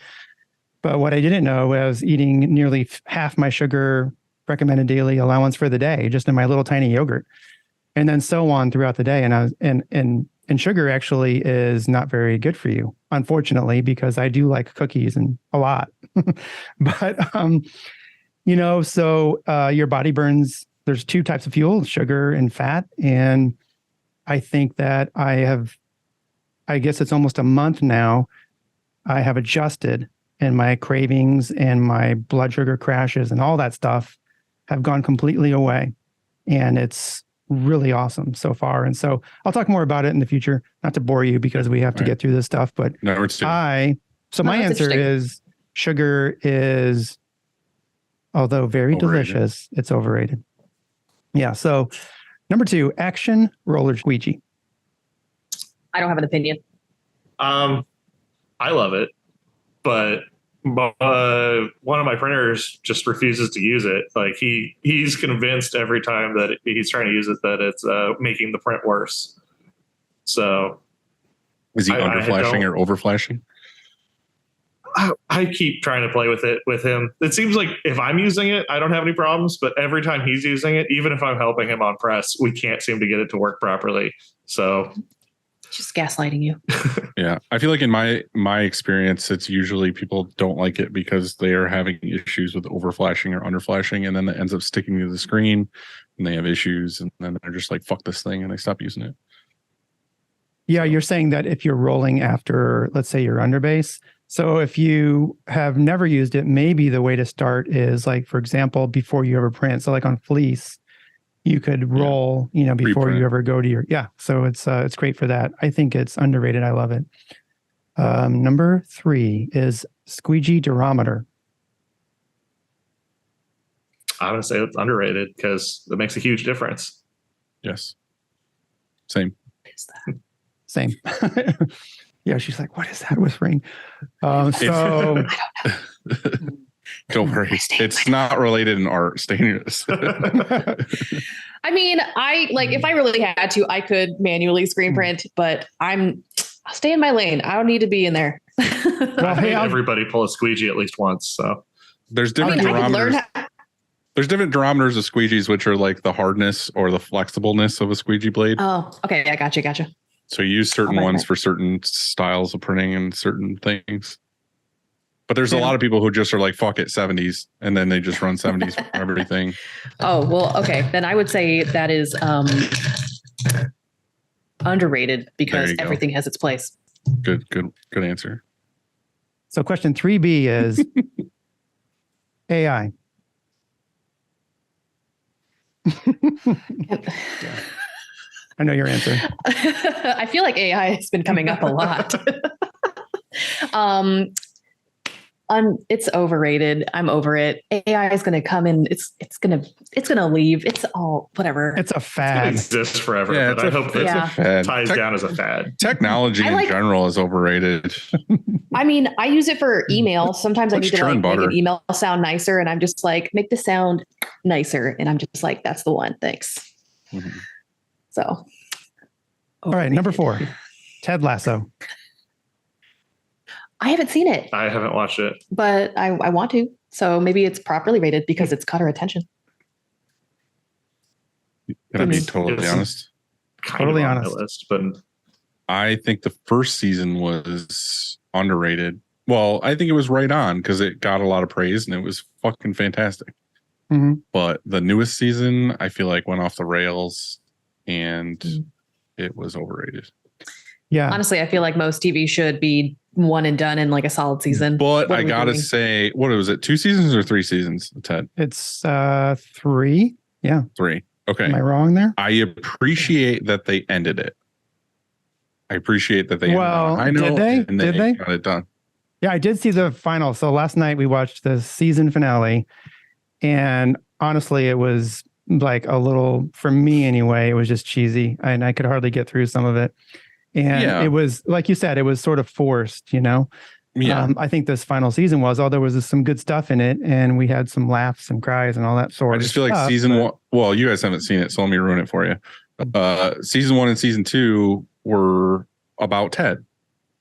But what I didn't know was eating nearly half my sugar recommended daily allowance for the day, just in my little tiny yogurt. And then so on throughout the day. And sugar actually is not very good for you, unfortunately, because I do like cookies and a lot. But, so your body burns, there's 2 types of fuel, sugar and fat. And I think that I guess it's almost a month now, I have adjusted, and my cravings and my blood sugar crashes and all that stuff have gone completely away. And it's really awesome so far. And so I'll talk more about it in the future, not to bore you because we have to get through this stuff. But my answer is sugar is, although very delicious, it's overrated. Yeah. So number 2, Action roller squeegee. I don't have an opinion. I love it, but one of my printers just refuses to use it. Like he's convinced every time that he's trying to use it that it's making the print worse. So is he underflashing or overflashing? I keep trying to play with it with him. It seems like if I'm using it, I don't have any problems, but every time he's using it, even if I'm helping him on press, we can't seem to get it to work properly. So just gaslighting you. Yeah. I feel like in my experience, it's usually people don't like it because they are having issues with overflashing or underflashing, and then it ends up sticking to the screen and they have issues, and then they're just like, fuck this thing, and they stop using it. Yeah, you're saying that if you're rolling after, let's say, your underbase. So if you have never used it, maybe the way to start is like, for example, before you ever print. So like on fleece, you could roll, before Pre-print. you ever go to your, So it's great for that. I think it's underrated. I love it. Number 3 is squeegee durometer. I'm going to say it's underrated because it makes a huge difference. Yes. Same. What is that? Same. Yeah, she's like, what is that whispering? So don't worry. It's not related in art. Stay near this. I mean, if I really had to, I could manually screen print, but I'll stay in my lane. I don't need to be in there. I've made everybody pull a squeegee at least once. So there's different durometers. There's different durometers of squeegees, which are like the hardness or the flexibleness of a squeegee blade. Oh, okay. I gotcha. So you use certain ones for certain styles of printing and certain things. But there's a lot of people who just are like, fuck it, 70s. And then they just run 70s for everything. Oh, well, okay. Then I would say that is underrated because everything has its place. Good answer. So question 3B is AI. I know your answer. I feel like AI has been coming up a lot. It's overrated. I'm over it. AI is going to come in. It's going to leave. It's all whatever. It's a fad. It exists forever. Yeah, but I hope that ties down as a fad. Technology in general is overrated. I mean, I use it for email. Sometimes I need to make an email sound nicer, and I'm just like, make the sound nicer, and I'm just like, that's the one. Thanks. Mm-hmm. So, all right, number 4. Ted Lasso. I haven't seen it, I haven't watched it. but I want to. So maybe it's properly rated because it's caught our attention. Gonna be It's- totally it's- honest. Kind Totally of on honest. my list, but I think the first season was underrated. Well, I think it was right on because it got a lot of praise and it was fucking fantastic. Mhm. But the newest season, I feel like went off the rails and Mm. it was overrated. Yeah. Honestly, I feel like most TV should be one and done in like a solid season. But What I are we gotta doing? say, what was it? 2 seasons or 3 seasons, Ted? It's 3. Yeah. 3. Okay. Am I wrong there? I appreciate that they ended it. I appreciate that they Well, ended on a high did note they? and Did they? got it done. Yeah, I did see the final. So last night we watched the season finale, and honestly, it was like a little, for me anyway, it was just cheesy, and I could hardly get through some of it. And Yeah. it was, like you said, it was sort of forced, you know? Yeah. I think this final season was, there was some good stuff in it, and we had some laughs and cries and all that sort I of just feel like stuff, season but- one. Well, you guys haven't seen it, so let me ruin it for you. Season 1 and season 2 were about Ted,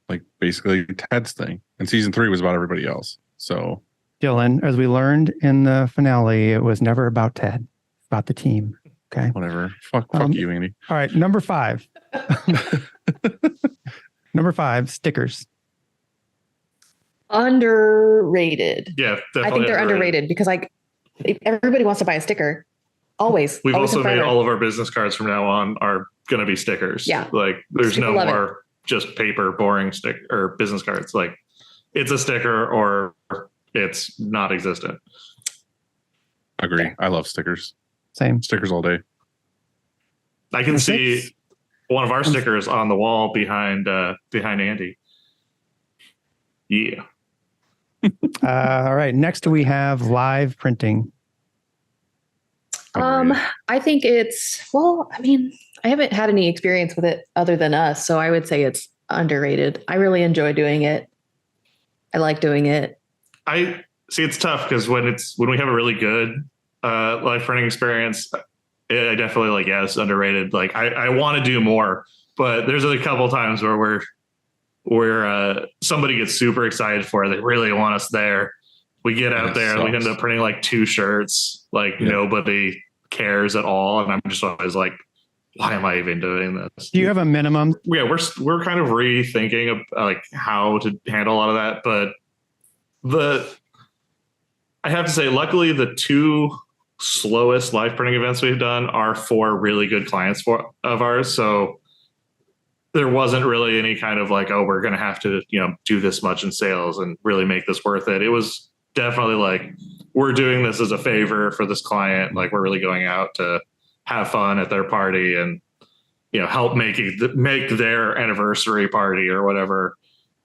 like basically Ted's thing, and season 3 was about everybody else. So Dylan, as we learned in the finale, it was never about Ted, about the team. Okay. whatever. Fuck Um, you, Andy. All right. Number 5. Number 5, stickers. Underrated. yeah, definitely. I think they're underrated because like everybody wants to buy a sticker. Always. We've Always also and made forever. all of our business cards from now on are going to be stickers. Yeah. Like there's People no love it. more just paper, boring stick or business cards. Like it's a sticker or it's not existent. Agree. I love stickers. Same. Stickers all day. I can Number see 6. one of our stickers on the wall behind Andy. Yeah. All right. Next, we have live printing. Underrated. I think I mean, I haven't had any experience with it other than us, so I would say it's underrated. I really enjoy doing it. I like doing it. I see it's tough because when we have a really good live printing experience, I definitely like, yeah, it's underrated. Like I want to do more, but there's a couple times where somebody gets super excited for it. They really want us there. We get out That there and we sucks. end up printing like 2 shirts. Like Yeah. nobody cares at all. And I'm just always like, why am I even doing this? Do you have a minimum? Yeah, we're kind of rethinking of like how to handle a lot of that, but I have to say, luckily, the 2 slowest live printing events we've done are for really good clients of ours. So there wasn't really any kind of like, oh, we're going to have to, do this much in sales and really make this worth it. It was definitely like, we're doing this as a favor for this client. Like we're really going out to have fun at their party and, help make their anniversary party or whatever,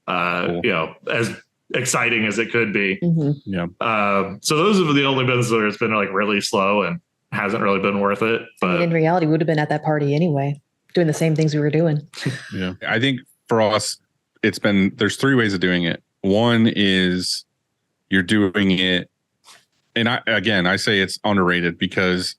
Cool. as exciting as it could be. Mhm. Yeah. So those are the only bins where it's been like really slow and hasn't really been worth it. I mean, But in reality, we would have been at that party anyway, doing the same things we were doing. Yeah. I think for us, there's 3 ways of doing it. One is you're doing it. And I say it's underrated because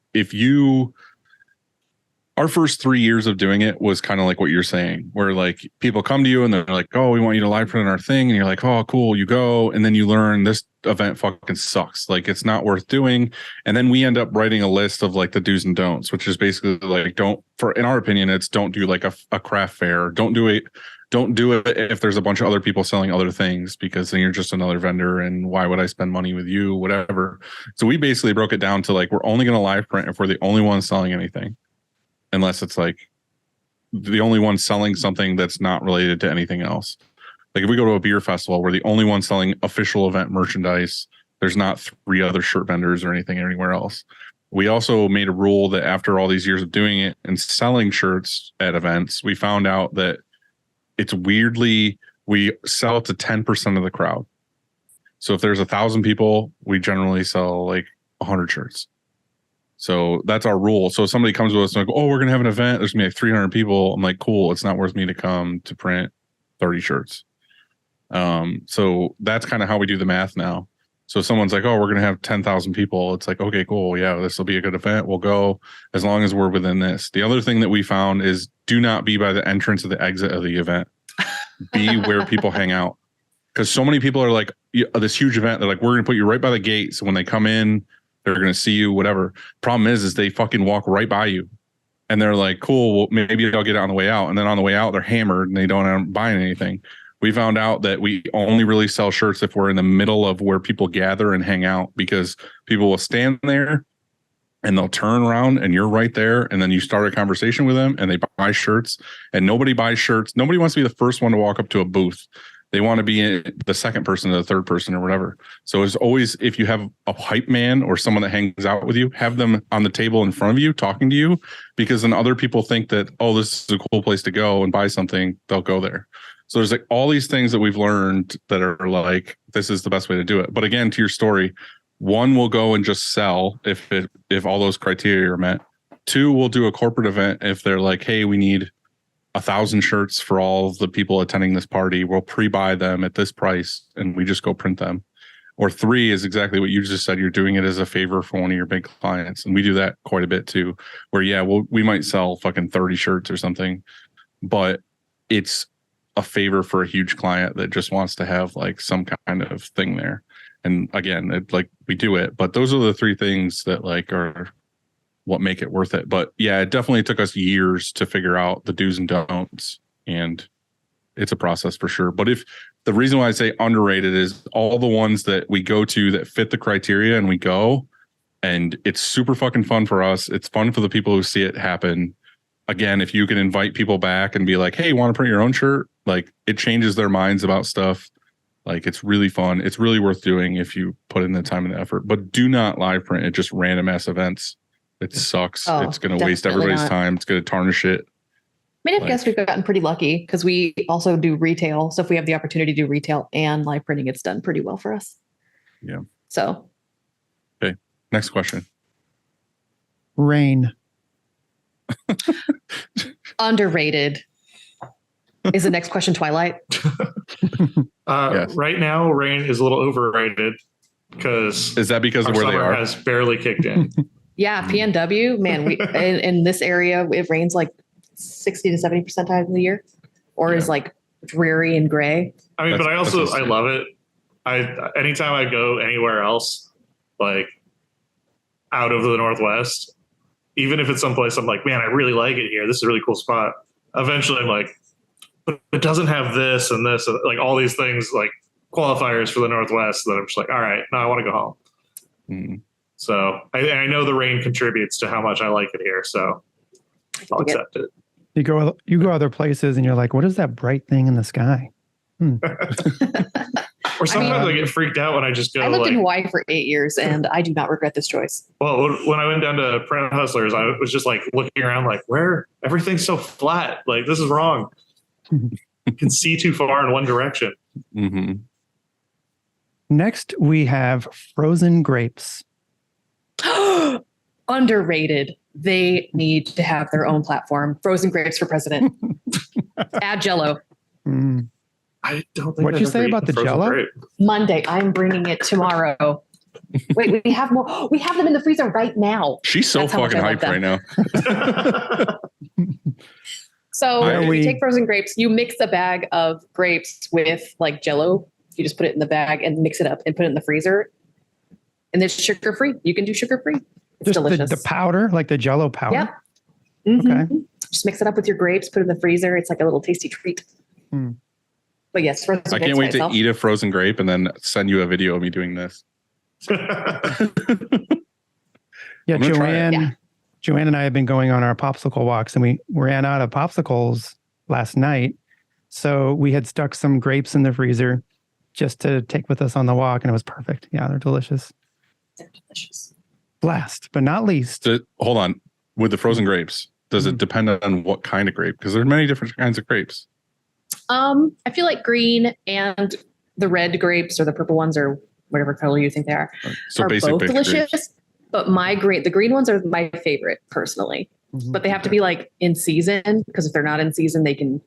our first 3 years of doing it was kind of like what you're saying, where like people come to you and they're like, oh, we want you to live print our thing. And you're like, oh, cool. You go. And then you learn this event fucking sucks. Like it's not worth doing. And then we end up writing a list of like the do's and don'ts, which is basically like, in our opinion, it's don't do like a craft fair. Don't do it if there's a bunch of other people selling other things, because then you're just another vendor. And why would I spend money with you? Whatever. So we basically broke it down to like, we're only going to live print if we're the only ones selling anything. Unless it's like the only one selling something that's not related to anything else. Like if we go to a beer festival, we're the only one selling official event merchandise. There's not 3 other shirt vendors or anything anywhere else. We also made a rule that after all these years of doing it and selling shirts at events, we found out that it's weirdly, we sell to 10% of the crowd. So if there's 1,000 people, we generally sell like 100 shirts. So that's our rule. So if somebody comes to us and like, oh, we're going to have an event, there's going to be like 300 people. I'm like, cool. It's not worth me to come to print 30 shirts. So that's kind of how we do the math now. So if someone's like, oh, we're going to have 10,000 people. It's like, okay, cool. Yeah, this will be a good event. We'll go as long as we're within this. The other thing that we found is do not be by the entrance or the exit of the event. Be where people hang out. Because so many people are like, this huge event, they're like, we're going to put you right by the gate. So when they come in, they're going to see you, whatever. Problem is they fucking walk right by you. And they're like, cool, well, maybe I'll get it on the way out. And then on the way out, they're hammered and they don't end up buying anything. We found out that we only really sell shirts if we're in the middle of where people gather and hang out, because people will stand there and they'll turn around and you're right there. And then you start a conversation with them and they buy shirts, and nobody buys shirts. Nobody wants to be the first one to walk up to a booth. They want to be the second person or the third person or whatever. So it's always, if you have a hype man or someone that hangs out with you, have them on the table in front of you talking to you, because then other people think that, oh, this is a cool place to go and buy something. They'll go there. So there's like all these things that we've learned that are like, this is the best way to do it. But again, to your story, one will go and just sell if all those criteria are met. Two, we'll do a corporate event if they're like, hey, we need 1,000 shirts for all of the people attending this party. We'll pre-buy them at this price and we just go print them. Or three is exactly what you just said. You're doing it as a favor for one of your big clients. And we do that quite a bit too, where, yeah, we might sell fucking 30 shirts or something, but it's a favor for a huge client that just wants to have like some kind of thing there. And again, we do it, but those are the three things that like are what make it worth it. But yeah, it definitely took us years to figure out the do's and don'ts, and it's a process for sure. But if the reason why I say underrated is all the ones that we go to that fit the criteria and we go, and it's super fucking fun for us. It's fun for the people who see it happen. Again, if you can invite people back and be like, hey, want to print your own shirt? Like, it changes their minds about stuff. Like, it's really fun. It's really worth doing if you put in the time and the effort. But do not live print at just random ass events. It sucks. Oh, it's going to waste everybody's time. It's going to tarnish it. I mean, I guess we've gotten pretty lucky because we also do retail. So if we have the opportunity to do retail and live printing, it's done pretty well for us. Yeah. So. Okay. Next question. Rain. Underrated. Is the next question Twilight? Yes. Right now, rain is a little overrated because of where they are? Has barely kicked in. Yeah, PNW, man. We in this area, it rains like 60 to 70% of the year, or is like dreary and gray. I mean, but I love it. Anytime I go anywhere else, like out of the Northwest, even if it's someplace I'm like, man, I really like it here. This is a really cool spot. Eventually, I'm like, but it doesn't have this and this, and like all these things, like qualifiers for the Northwest. That I'm just like, all right, no, I want to go home. Mm. So I know the rain contributes to how much I like it here. So I'll accept it. You go other places and you're like, what is that bright thing in the sky? Or sometimes I get freaked out when I just go. I lived in Hawaii for 8 years and I do not regret this choice. Well, when I went down to Print Hustlers, I was just like looking around like, where everything's so flat. Like, this is wrong. You can see too far in one direction. Mm-hmm. Next, we have frozen grapes. Underrated. They need to have their own platform. Frozen grapes for president. Add Jello. Mm. I don't think. What'd you say about the Jello? Grape. Monday. I'm bringing it tomorrow. Wait, we have more. We have them in the freezer right now. She's so fucking hyped right now. So if you take frozen grapes, you mix a bag of grapes with like Jello. You just put it in the bag and mix it up and put it in the freezer. And it's sugar free. You can do sugar free. It's just delicious. The powder, like the Jello powder. Yep. Mm-hmm. Okay. Just mix it up with your grapes, put it in the freezer. It's like a little tasty treat. Mm. But yes, I can't wait to eat a frozen grape and then send you a video of me doing this. Yeah, Joanne and I have been going on our popsicle walks, and we ran out of popsicles last night. So we had stuck some grapes in the freezer just to take with us on the walk, and it was perfect. Yeah, they're delicious. They're delicious. Last but not least. Hold on. With the frozen grapes, does it depend on what kind of grape? Because there are many different kinds of grapes. I feel like green and the red grapes or the purple ones or whatever color you think they are both delicious. Grapes. But the green ones are my favorite personally. Mm-hmm. But they have to be like in season, because if they're not in season, they can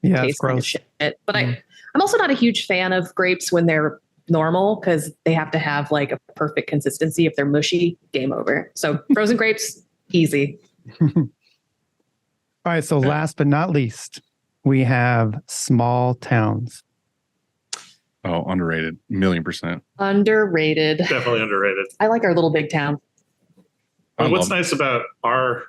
taste like shit. But I'm also not a huge fan of grapes when they're normal because they have to have like a perfect consistency. If they're mushy, game over. So frozen grapes, easy. All right. So last but not least, we have small towns. Oh, underrated. 1,000,000%. Underrated. Definitely underrated. I like our little big town. But what's nice about our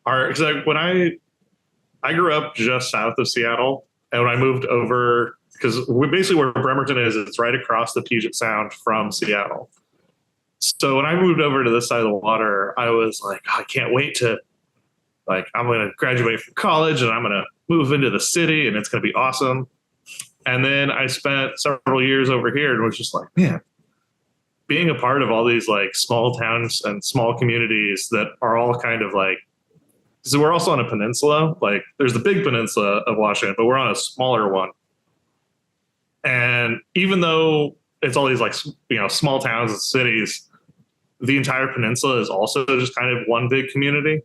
because when I grew up just south of Seattle, and when I moved over, because we basically where Bremerton is, it's right across the Puget Sound from Seattle. So when I moved over to this side of the water, I was like, I can't wait to, like, I'm going to graduate from college and I'm going to move into the city and it's going to be awesome. And then I spent several years over here and was just like, man, being a part of all these like small towns and small communities that are all kind of like, so we're also on a peninsula, like there's the big peninsula of Washington, but we're on a smaller one. And even though it's all these like, small towns and cities, the entire peninsula is also just kind of one big community.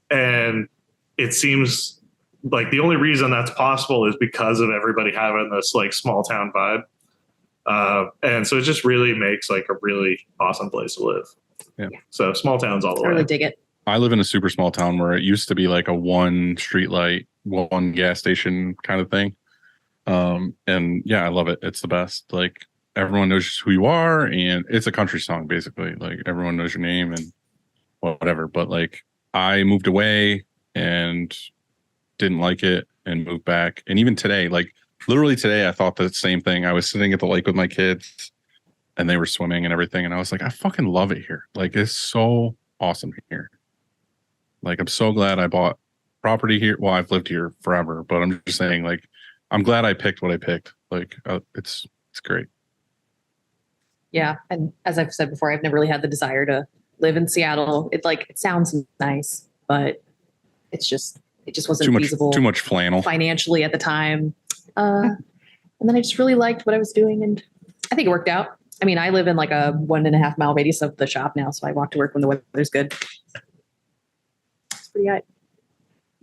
And it seems like the only reason that's possible is because of everybody having this like small town vibe. And so it just really makes like a really awesome place to live. Yeah. So small towns all the way. I really dig it. I live in a super small town where it used to be like a one street light, one gas station kind of thing. And yeah, I love it. It's the best. Like everyone knows who you are, and it's a country song basically. Like everyone knows your name and whatever. But like I moved away and didn't like it and moved back. And even today, like literally today, I thought the same thing. I was sitting at the lake with my kids and they were swimming and everything. And I was like, I fucking love it here. Like it's so awesome here. Like, I'm so glad I bought property here. Well, I've lived here forever, but I'm just saying, like, I'm glad I picked what I picked. Like, it's great. Yeah. And as I've said before, I've never really had the desire to live in Seattle. It sounds nice, but it just wasn't feasible. Too much flannel financially at the time. And then I just really liked what I was doing. And I think it worked out. I mean, I live in like a 1.5 mile radius of the shop now. So I walk to work when the weather's good. Pretty high.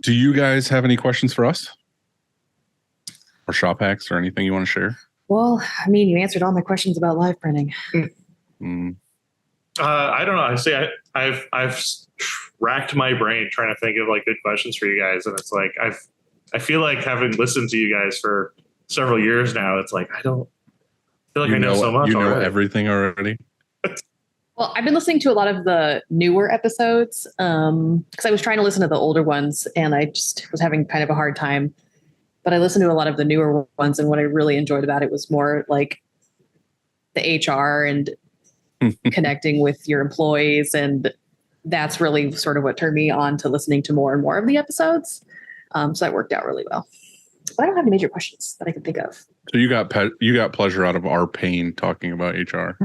Do you guys have any questions for us? Or shop hacks or anything you want to share? Well, I mean, you answered all my questions about live printing. I don't know. I say I've racked my brain trying to think of like good questions for you guys, and it's like I feel like having listened to you guys for several years now, it's like I don't feel like I know so much. You know already. everything already. Well, I've been listening to a lot of the newer episodes because I was trying to listen to the older ones and I just was having kind of a hard time. But I listened to a lot of the newer ones, and what I really enjoyed about it was more like the HR and connecting with your employees. And that's really sort of what turned me on to listening to more and more of the episodes. So that worked out really well. But I don't have any major questions that I can think of. So you got pleasure out of our pain talking about HR.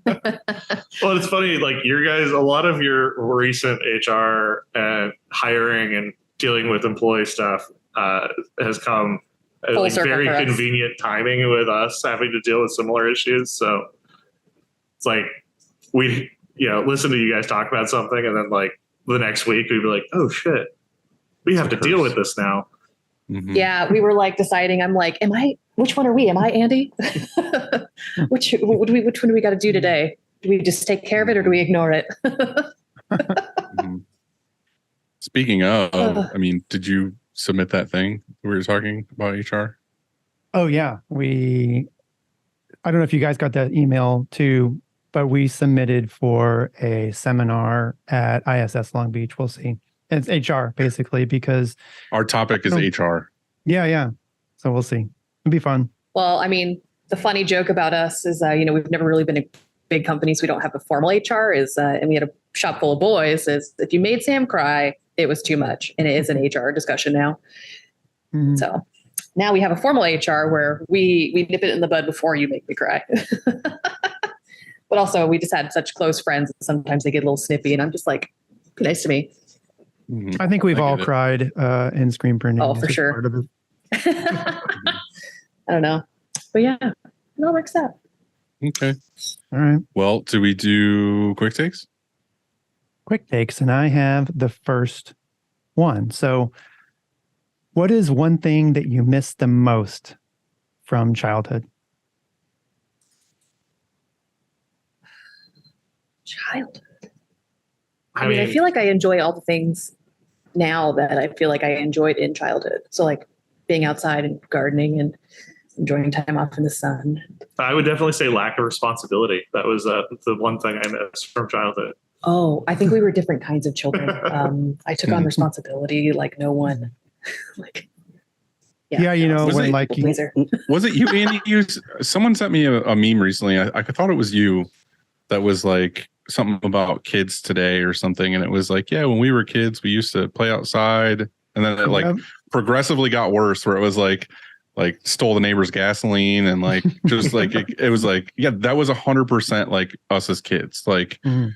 Well, it's funny, like your guys, a lot of your recent HR and hiring and dealing with employee stuff has come at like very convenient timing with us having to deal with similar issues. So it's like we, listen to you guys talk about something, and then like the next week we'd be like, oh shit, we have to deal with this now. Mm-hmm. Yeah, we were like deciding. I'm like, which one are we? Am I Andy? which one do we got to do today? Do we just take care of it or do we ignore it? Mm-hmm. Speaking of, I mean, did you submit that thing we were talking about HR? Oh yeah, I don't know if you guys got that email too, but we submitted for a seminar at ISS Long Beach. We'll see. It's HR basically because our topic is HR. Yeah. So we'll see. It'll be fun. Well, I mean, the funny joke about us is, we've never really been a big company, so we don't have a formal HR. And we had a shop full of boys. Is if you made Sam cry, it was too much, and it is an HR discussion now. Mm-hmm. So now we have a formal HR where we nip it in the bud before you make me cry. But also, we just had such close friends. Sometimes they get a little snippy, and I'm just like, be nice to me. I think we've all cried in screen printing. Oh, for sure. Part of it. I don't know. But yeah, it all works out. Okay. All right. Well, do we do quick takes? Quick takes. And I have the first one. So what is one thing that you miss the most from childhood? Childhood. I I mean, feel like I enjoy all the things now that I feel like I enjoyed in childhood. So like being outside and gardening and enjoying time off in the sun. I would definitely say lack of responsibility. That was the one thing I missed from childhood. Oh, I think we were different kinds of children. I took on responsibility like no one. Like, Yeah, you know, Was when it- like you, pleaser. Was it you, Andy? Someone sent me a meme recently. I thought it was you that was like something about kids today or something. And it was like, yeah, when we were kids, we used to play outside. And then it like Yep. progressively got worse where it was like stole the neighbor's gasoline and like just like it was like, yeah, that was 100% like us as kids. Like Mhm.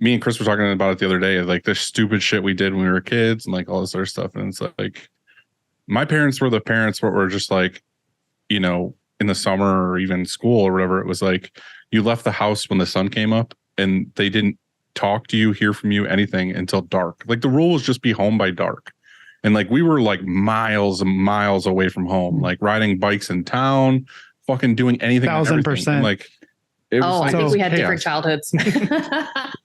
me and Chris were talking about it the other day, like the stupid shit we did when we were kids and like all this other stuff. And it's like, my parents were the parents where were just like, you know, in the summer or even school or whatever, it was like you left the house when the sun came up and they didn't talk to you, hear from you, anything until dark. Like the rule was just be home by dark. And like we were like miles and miles away from home, like riding bikes in town, fucking doing anything. and everything. 1000%. And like, it was Oh, I like think we had chaos. different childhoods.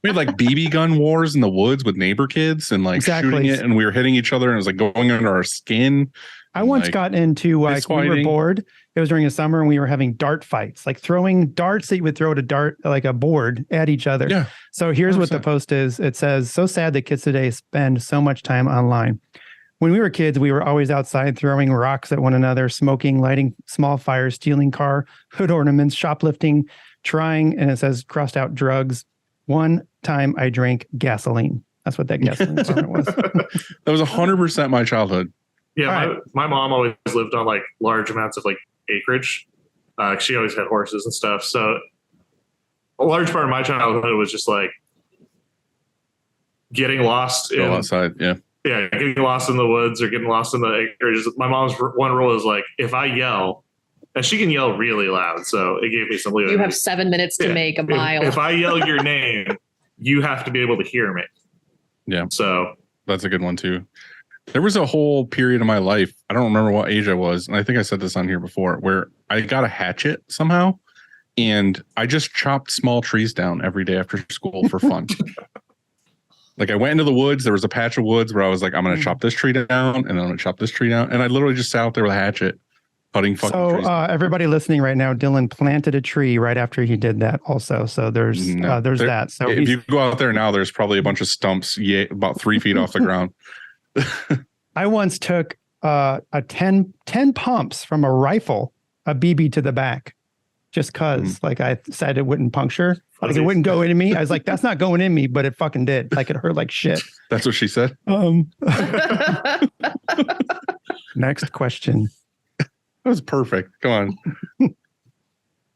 We had like BB gun wars in the woods with neighbor kids and like Exactly. shooting it, and we were hitting each other, and it was like going under our skin. I once like, got into like we were fighting. bored. It was during the summer and we were having dart fights, like throwing darts that you would throw to dart like a board at each other. Yeah. So here's what the 100%. post is. It says, "So sad that kids today spend so much time online. When we were kids, we were always outside throwing rocks at one another, smoking, lighting small fires, stealing car hood ornaments, shoplifting, trying," and it says crossed out drugs. "One time I drank gasoline." That's what that gasoline comment was. That was 100% my childhood. Yeah, All my mom always lived on like large amounts of like acreage. She always had horses and stuff. So a large part of my childhood was just like getting lost Go in outside. Yeah. getting lost in the woods or getting lost in the acreage. My mom's one rule is like if I yell, and she can yell really loud, so it gave me some leeway. You have 7 minutes to Yeah. make a mile. If I yell your name, you have to be able to hear me. Yeah. So That's a good one too. There was a whole period of my life, I don't remember what age I was, and I think I said this on here before, where I got a hatchet somehow and I just chopped small trees down every day after school for fun. Like I went into the woods, there was a patch of woods where I was like, I'm going to chop this tree down and then I'm going to chop this tree down. And I literally just sat out there with a hatchet cutting fucking So trees. everybody listening right now, Dylan planted a tree right after he did that also. So there's No, there- that. So if you go out there now, there's probably a bunch of stumps about 3 feet off the ground. I once took a 10 pumps from a rifle, a BB to the back, just cause like I said it wouldn't puncture. Like it wouldn't go into me. I was like, that's not going in me, but it fucking did. Like it hurt like shit. That's what she said. Next question. That was perfect. Come on.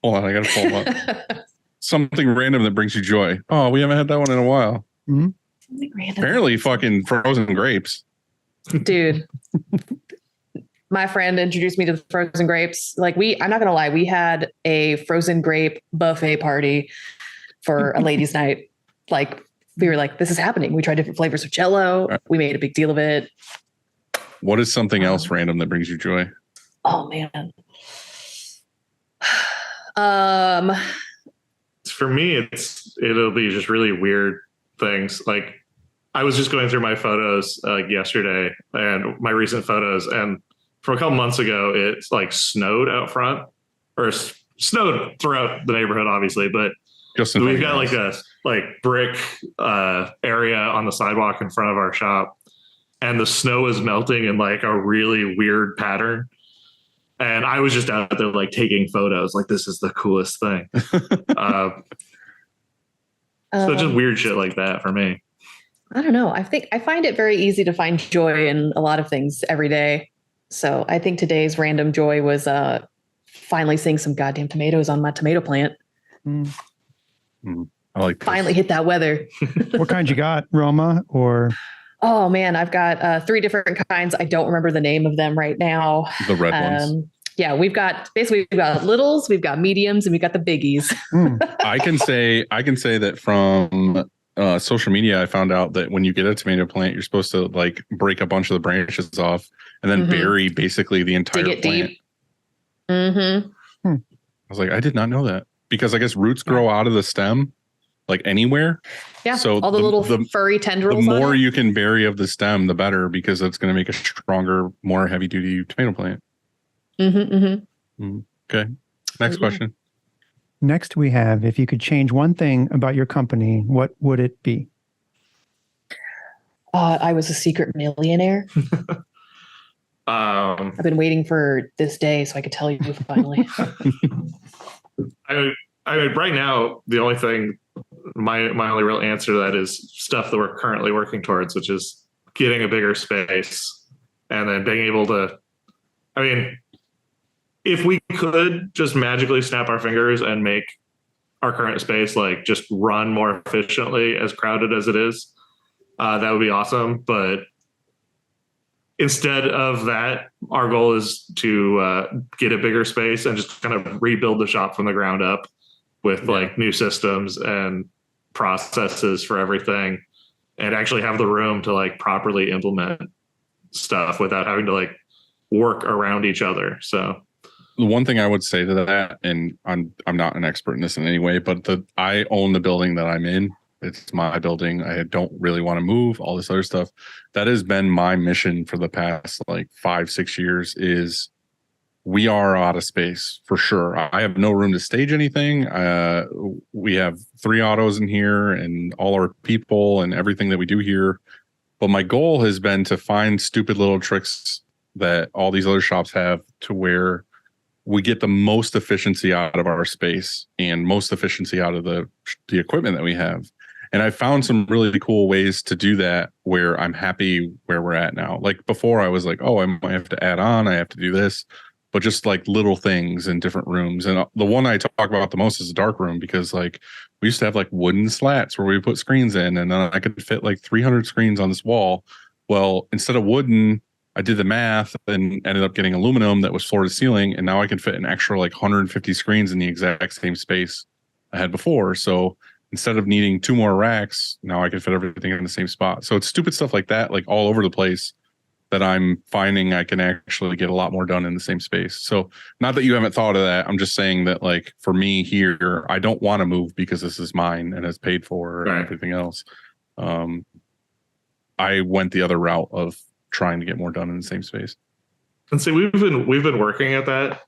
Hold on, I gotta pull them up. Something random that brings you joy. Oh, we haven't had that one in a while. Something random. Apparently fucking frozen grapes. Dude, my friend introduced me to the frozen grapes. Like I'm not gonna lie, we had a frozen grape buffet party for a ladies' night. Like we were like, this is happening. We tried different flavors of Jello. We made a big deal of it. What is something else random that brings you joy? Oh man. For me, it'll be just really weird things. Like I was just going through my photos yesterday and my recent photos, and from a couple months ago, it's like snowed out front, or snowed throughout the neighborhood, obviously. But Just in we've front got of like us. a brick area on the sidewalk in front of our shop, and the snow is melting in like a really weird pattern. And I was just out there like taking photos, like this is the coolest thing. So just weird shit like that for me. I don't know. I find it very easy to find joy in a lot of things every day. So I think today's random joy was finally seeing some goddamn tomatoes on my tomato plant. I like this. Finally hit that weather. What kind you got, Roma? Or Oh man, I've got 3 different kinds. I don't remember the name of them right now. The red ones. Yeah, we've got littles, we've got mediums, and we've got the biggies. I can say that from social media, I found out that when you get a tomato plant, you're supposed to like break a bunch of the branches off and then bury basically the entire Dig it plant. deep. Mm-hmm. I was like, I did not know that, because I guess roots grow out of the stem like anywhere. Yeah. So all the little furry tendrils. The more on it. you can bury of the stem, the better, because it's going to make a stronger, more heavy duty tomato plant. Okay. Next question. Next, we have, if you could change one thing about your company, what would it be? I was a secret millionaire. I've been waiting for this day so I could tell you finally. I mean, right now, the only thing, my only real answer to that is stuff that we're currently working towards, which is getting a bigger space and then being able to, I mean, if we could just magically snap our fingers and make our current space like just run more efficiently, as crowded as it is, that would be awesome. But instead of that, our goal is to get a bigger space and just kind of rebuild the shop from the ground up with like new systems and processes for everything, and actually have the room to like properly implement stuff without having to like work around each other. So the one thing I would say to that, and I'm not an expert in this in any way, but I own the building that I'm in. It's my building. I don't really want to move, all this other stuff. That has been my mission for the past like 5-6 years, is we are out of space for sure. I have no room to stage anything. We have 3 autos in here and all our people and everything that we do here. But my goal has been to find stupid little tricks that all these other shops have to where we get the most efficiency out of our space and most efficiency out of the equipment that we have. And I found some really cool ways to do that where I'm happy where we're at now. Like before I was like, oh, I might have to add on, I have to do this, but just like little things in different rooms. And the one I talk about the most is the dark room, because like we used to have like wooden slats where we put screens in, and then I could fit like 300 screens on this wall. Well, instead of wooden, I did the math and ended up getting aluminum that was floor to ceiling. And now I can fit an extra like 150 screens in the exact same space I had before. So instead of needing 2 more racks, now I can fit everything in the same spot. So it's stupid stuff like that, like all over the place, that I'm finding I can actually get a lot more done in the same space. So not that you haven't thought of that. I'm just saying that like for me here, I don't want to move because this is mine and it's paid for and everything else. I went the other route of trying to get more done in the same space. And see, we've been working at that.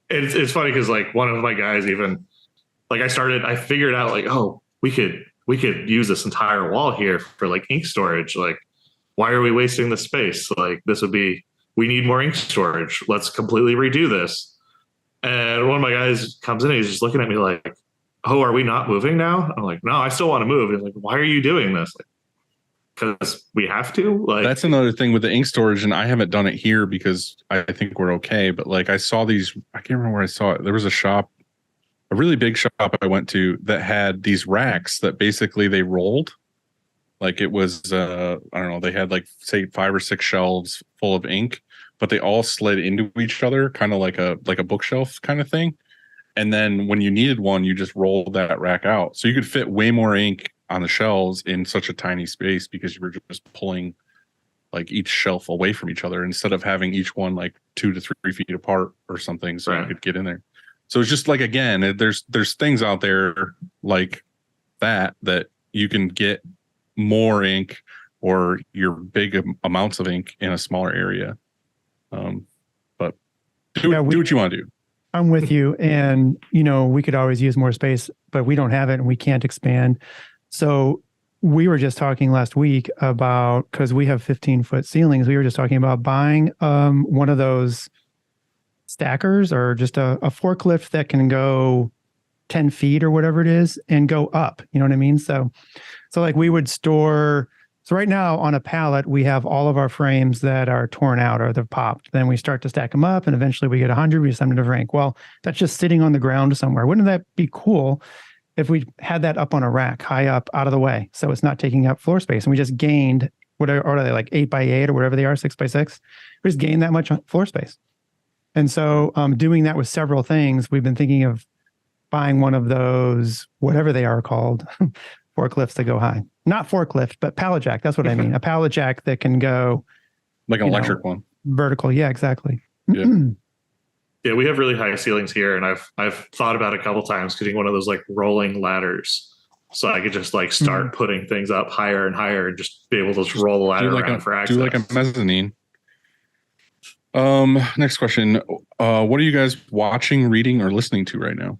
It's funny because like one of my guys even like I figured out like, oh, we could use this entire wall here for like ink storage. Like, why are we wasting the space? Like we need more ink storage. Let's completely redo this. And one of my guys comes in and he's just looking at me like, oh, are we not moving now? I'm like, no, I still want to move. He's like, why are you doing this? Like, because we have to. Like, that's another thing with the ink storage, and I haven't done it here because I think we're okay. But like I saw these, I can't remember where I saw it. There was a shop, a really big shop I went to that had these racks that basically they rolled. Like it was, I don't know, they had like say 5 or 6 shelves full of ink, but they all slid into each other, kind of like a bookshelf kind of thing. And then when you needed one, you just rolled that rack out. So you could fit way more ink on the shelves in such a tiny space because you were just pulling like each shelf away from each other instead of having each one like 2 to 3 feet apart or something, so you could get in there. So it's just like, again, there's things out there like that you can get more ink or your big amounts of ink in a smaller area. But do what you want to do. I'm with you. And, we could always use more space, but we don't have it and we can't expand. So we were just talking last week about, because we have 15-foot ceilings, we were just talking about buying one of those stackers or just a forklift that can go 10 feet or whatever it is and go up. You know what I mean? So like we would store, so right now on a pallet, we have all of our frames that are torn out or they're popped. Then we start to stack them up and eventually we get 100, we send them to rank. Well, that's just sitting on the ground somewhere. Wouldn't that be cool if we had that up on a rack, high up, out of the way, so it's not taking up floor space, and we just gained, what are they, like 8x8 or whatever they are, 6x6? We just gained that much floor space. And so doing that with several things, we've been thinking of buying one of those, whatever they are called, forklifts that go high. Not forklift, but pallet jack. That's what I mean. A pallet jack that can go like an electric one. Vertical. Yeah, exactly. Yeah. Yeah, we have really high ceilings here, and I've thought about it a couple times getting one of those like rolling ladders so I could just like start putting things up higher and higher and just be able to just roll the ladder around for access. Do like a mezzanine. Next question. What are you guys watching, reading, or listening to right now?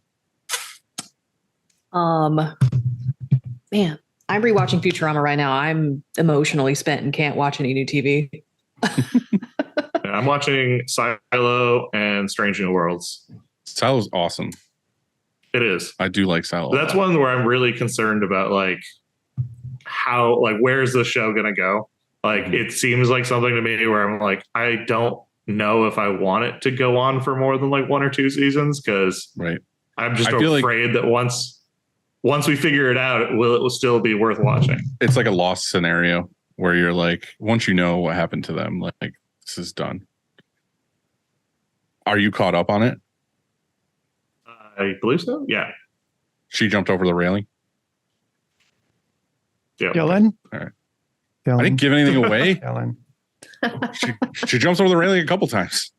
Man, I'm rewatching Futurama right now. I'm emotionally spent and can't watch any new TV. I'm watching Silo and Strange New Worlds. Silo's awesome. It is. I do like Silo. That's one where I'm really concerned about like how, like, where's the show going to go? Like, it seems like something to me where I'm like, I don't know if I want it to go on for more than like 1 or 2 seasons, because I'm just afraid that once we figure it out, it will still be worth watching. It's like a Lost scenario where you're like, once you know what happened to them, like, this is done. Are you caught up on it? I believe so. Yeah. She jumped over the railing. Yeah. Dylan? All right. Dylan. I didn't give anything away. Dylan. She jumps over the railing a couple times.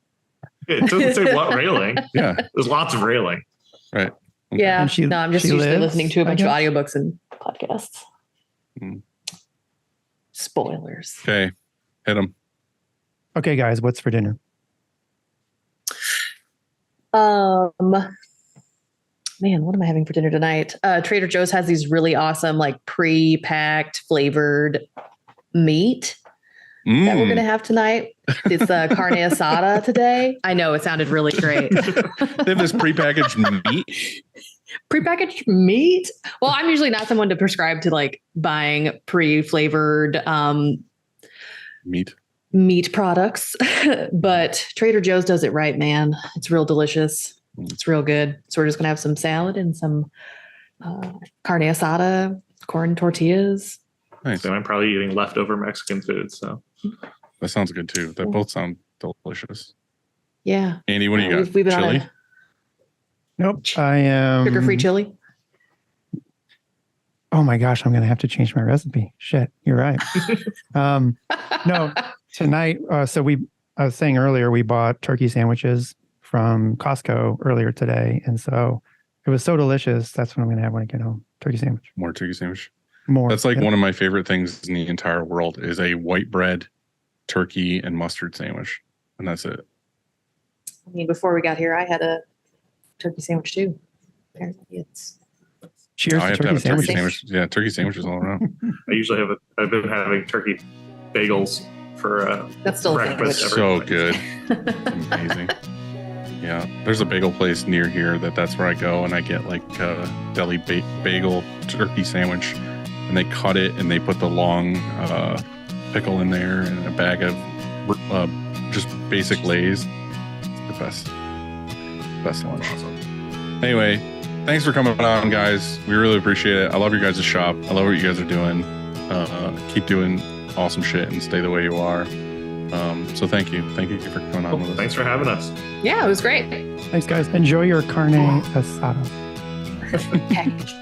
It doesn't say what railing. Yeah. There's lots of railing. Right. Okay. Yeah. And No, I'm just she usually lives, listening to a bunch of I guess? audiobooks and podcasts. Spoilers. Okay. Hit him. Okay, guys, what's for dinner? Man, what am I having for dinner tonight? Trader Joe's has these really awesome, like pre-packed flavored meat that we're going to have tonight. It's carne asada today. I know it sounded really great. They have this prepackaged meat. Prepackaged meat? Well, I'm usually not someone to prescribe to like buying pre-flavored meat products, but Trader Joe's does it right, man. It's real delicious. It's real good. So we're just going to have some salad and some carne asada, corn tortillas. Nice. And I'm probably eating leftover Mexican food. So That sounds good too. That both sound delicious. Yeah. Andy, what do you got? We've been Chili? on Nope. I am sugar-free chili. Oh my gosh, I'm going to have to change my recipe. Shit, you're right. No, tonight. I was saying earlier, we bought turkey sandwiches from Costco earlier today. And so it was so delicious. That's what I'm going to have when I get home. Turkey sandwich. More turkey sandwich. More. That's like one of my favorite things in the entire world is a white bread, turkey, and mustard sandwich. And that's it. I mean, before we got here, I had a turkey sandwich too. Apparently it's... Cheers I to have to have turkey a turkey sandwiches. sandwich. Yeah, turkey sandwiches all around. I usually I've been having turkey bagels for That's still a breakfast. sandwich. So good. Amazing. Yeah, there's a bagel place near here that's where I go and I get like a deli bagel turkey sandwich, and they cut it and they put the long pickle in there and a bag of just basic Lay's. It's the best lunch. Awesome. Anyway, thanks for coming on, guys. We really appreciate it. I love your guys' shop. I love what you guys are doing. Keep doing awesome shit and stay the way you are. So thank you for coming on with us. Thanks for having us. Yeah, it was great. Thanks, guys. Enjoy your carne asada. Package.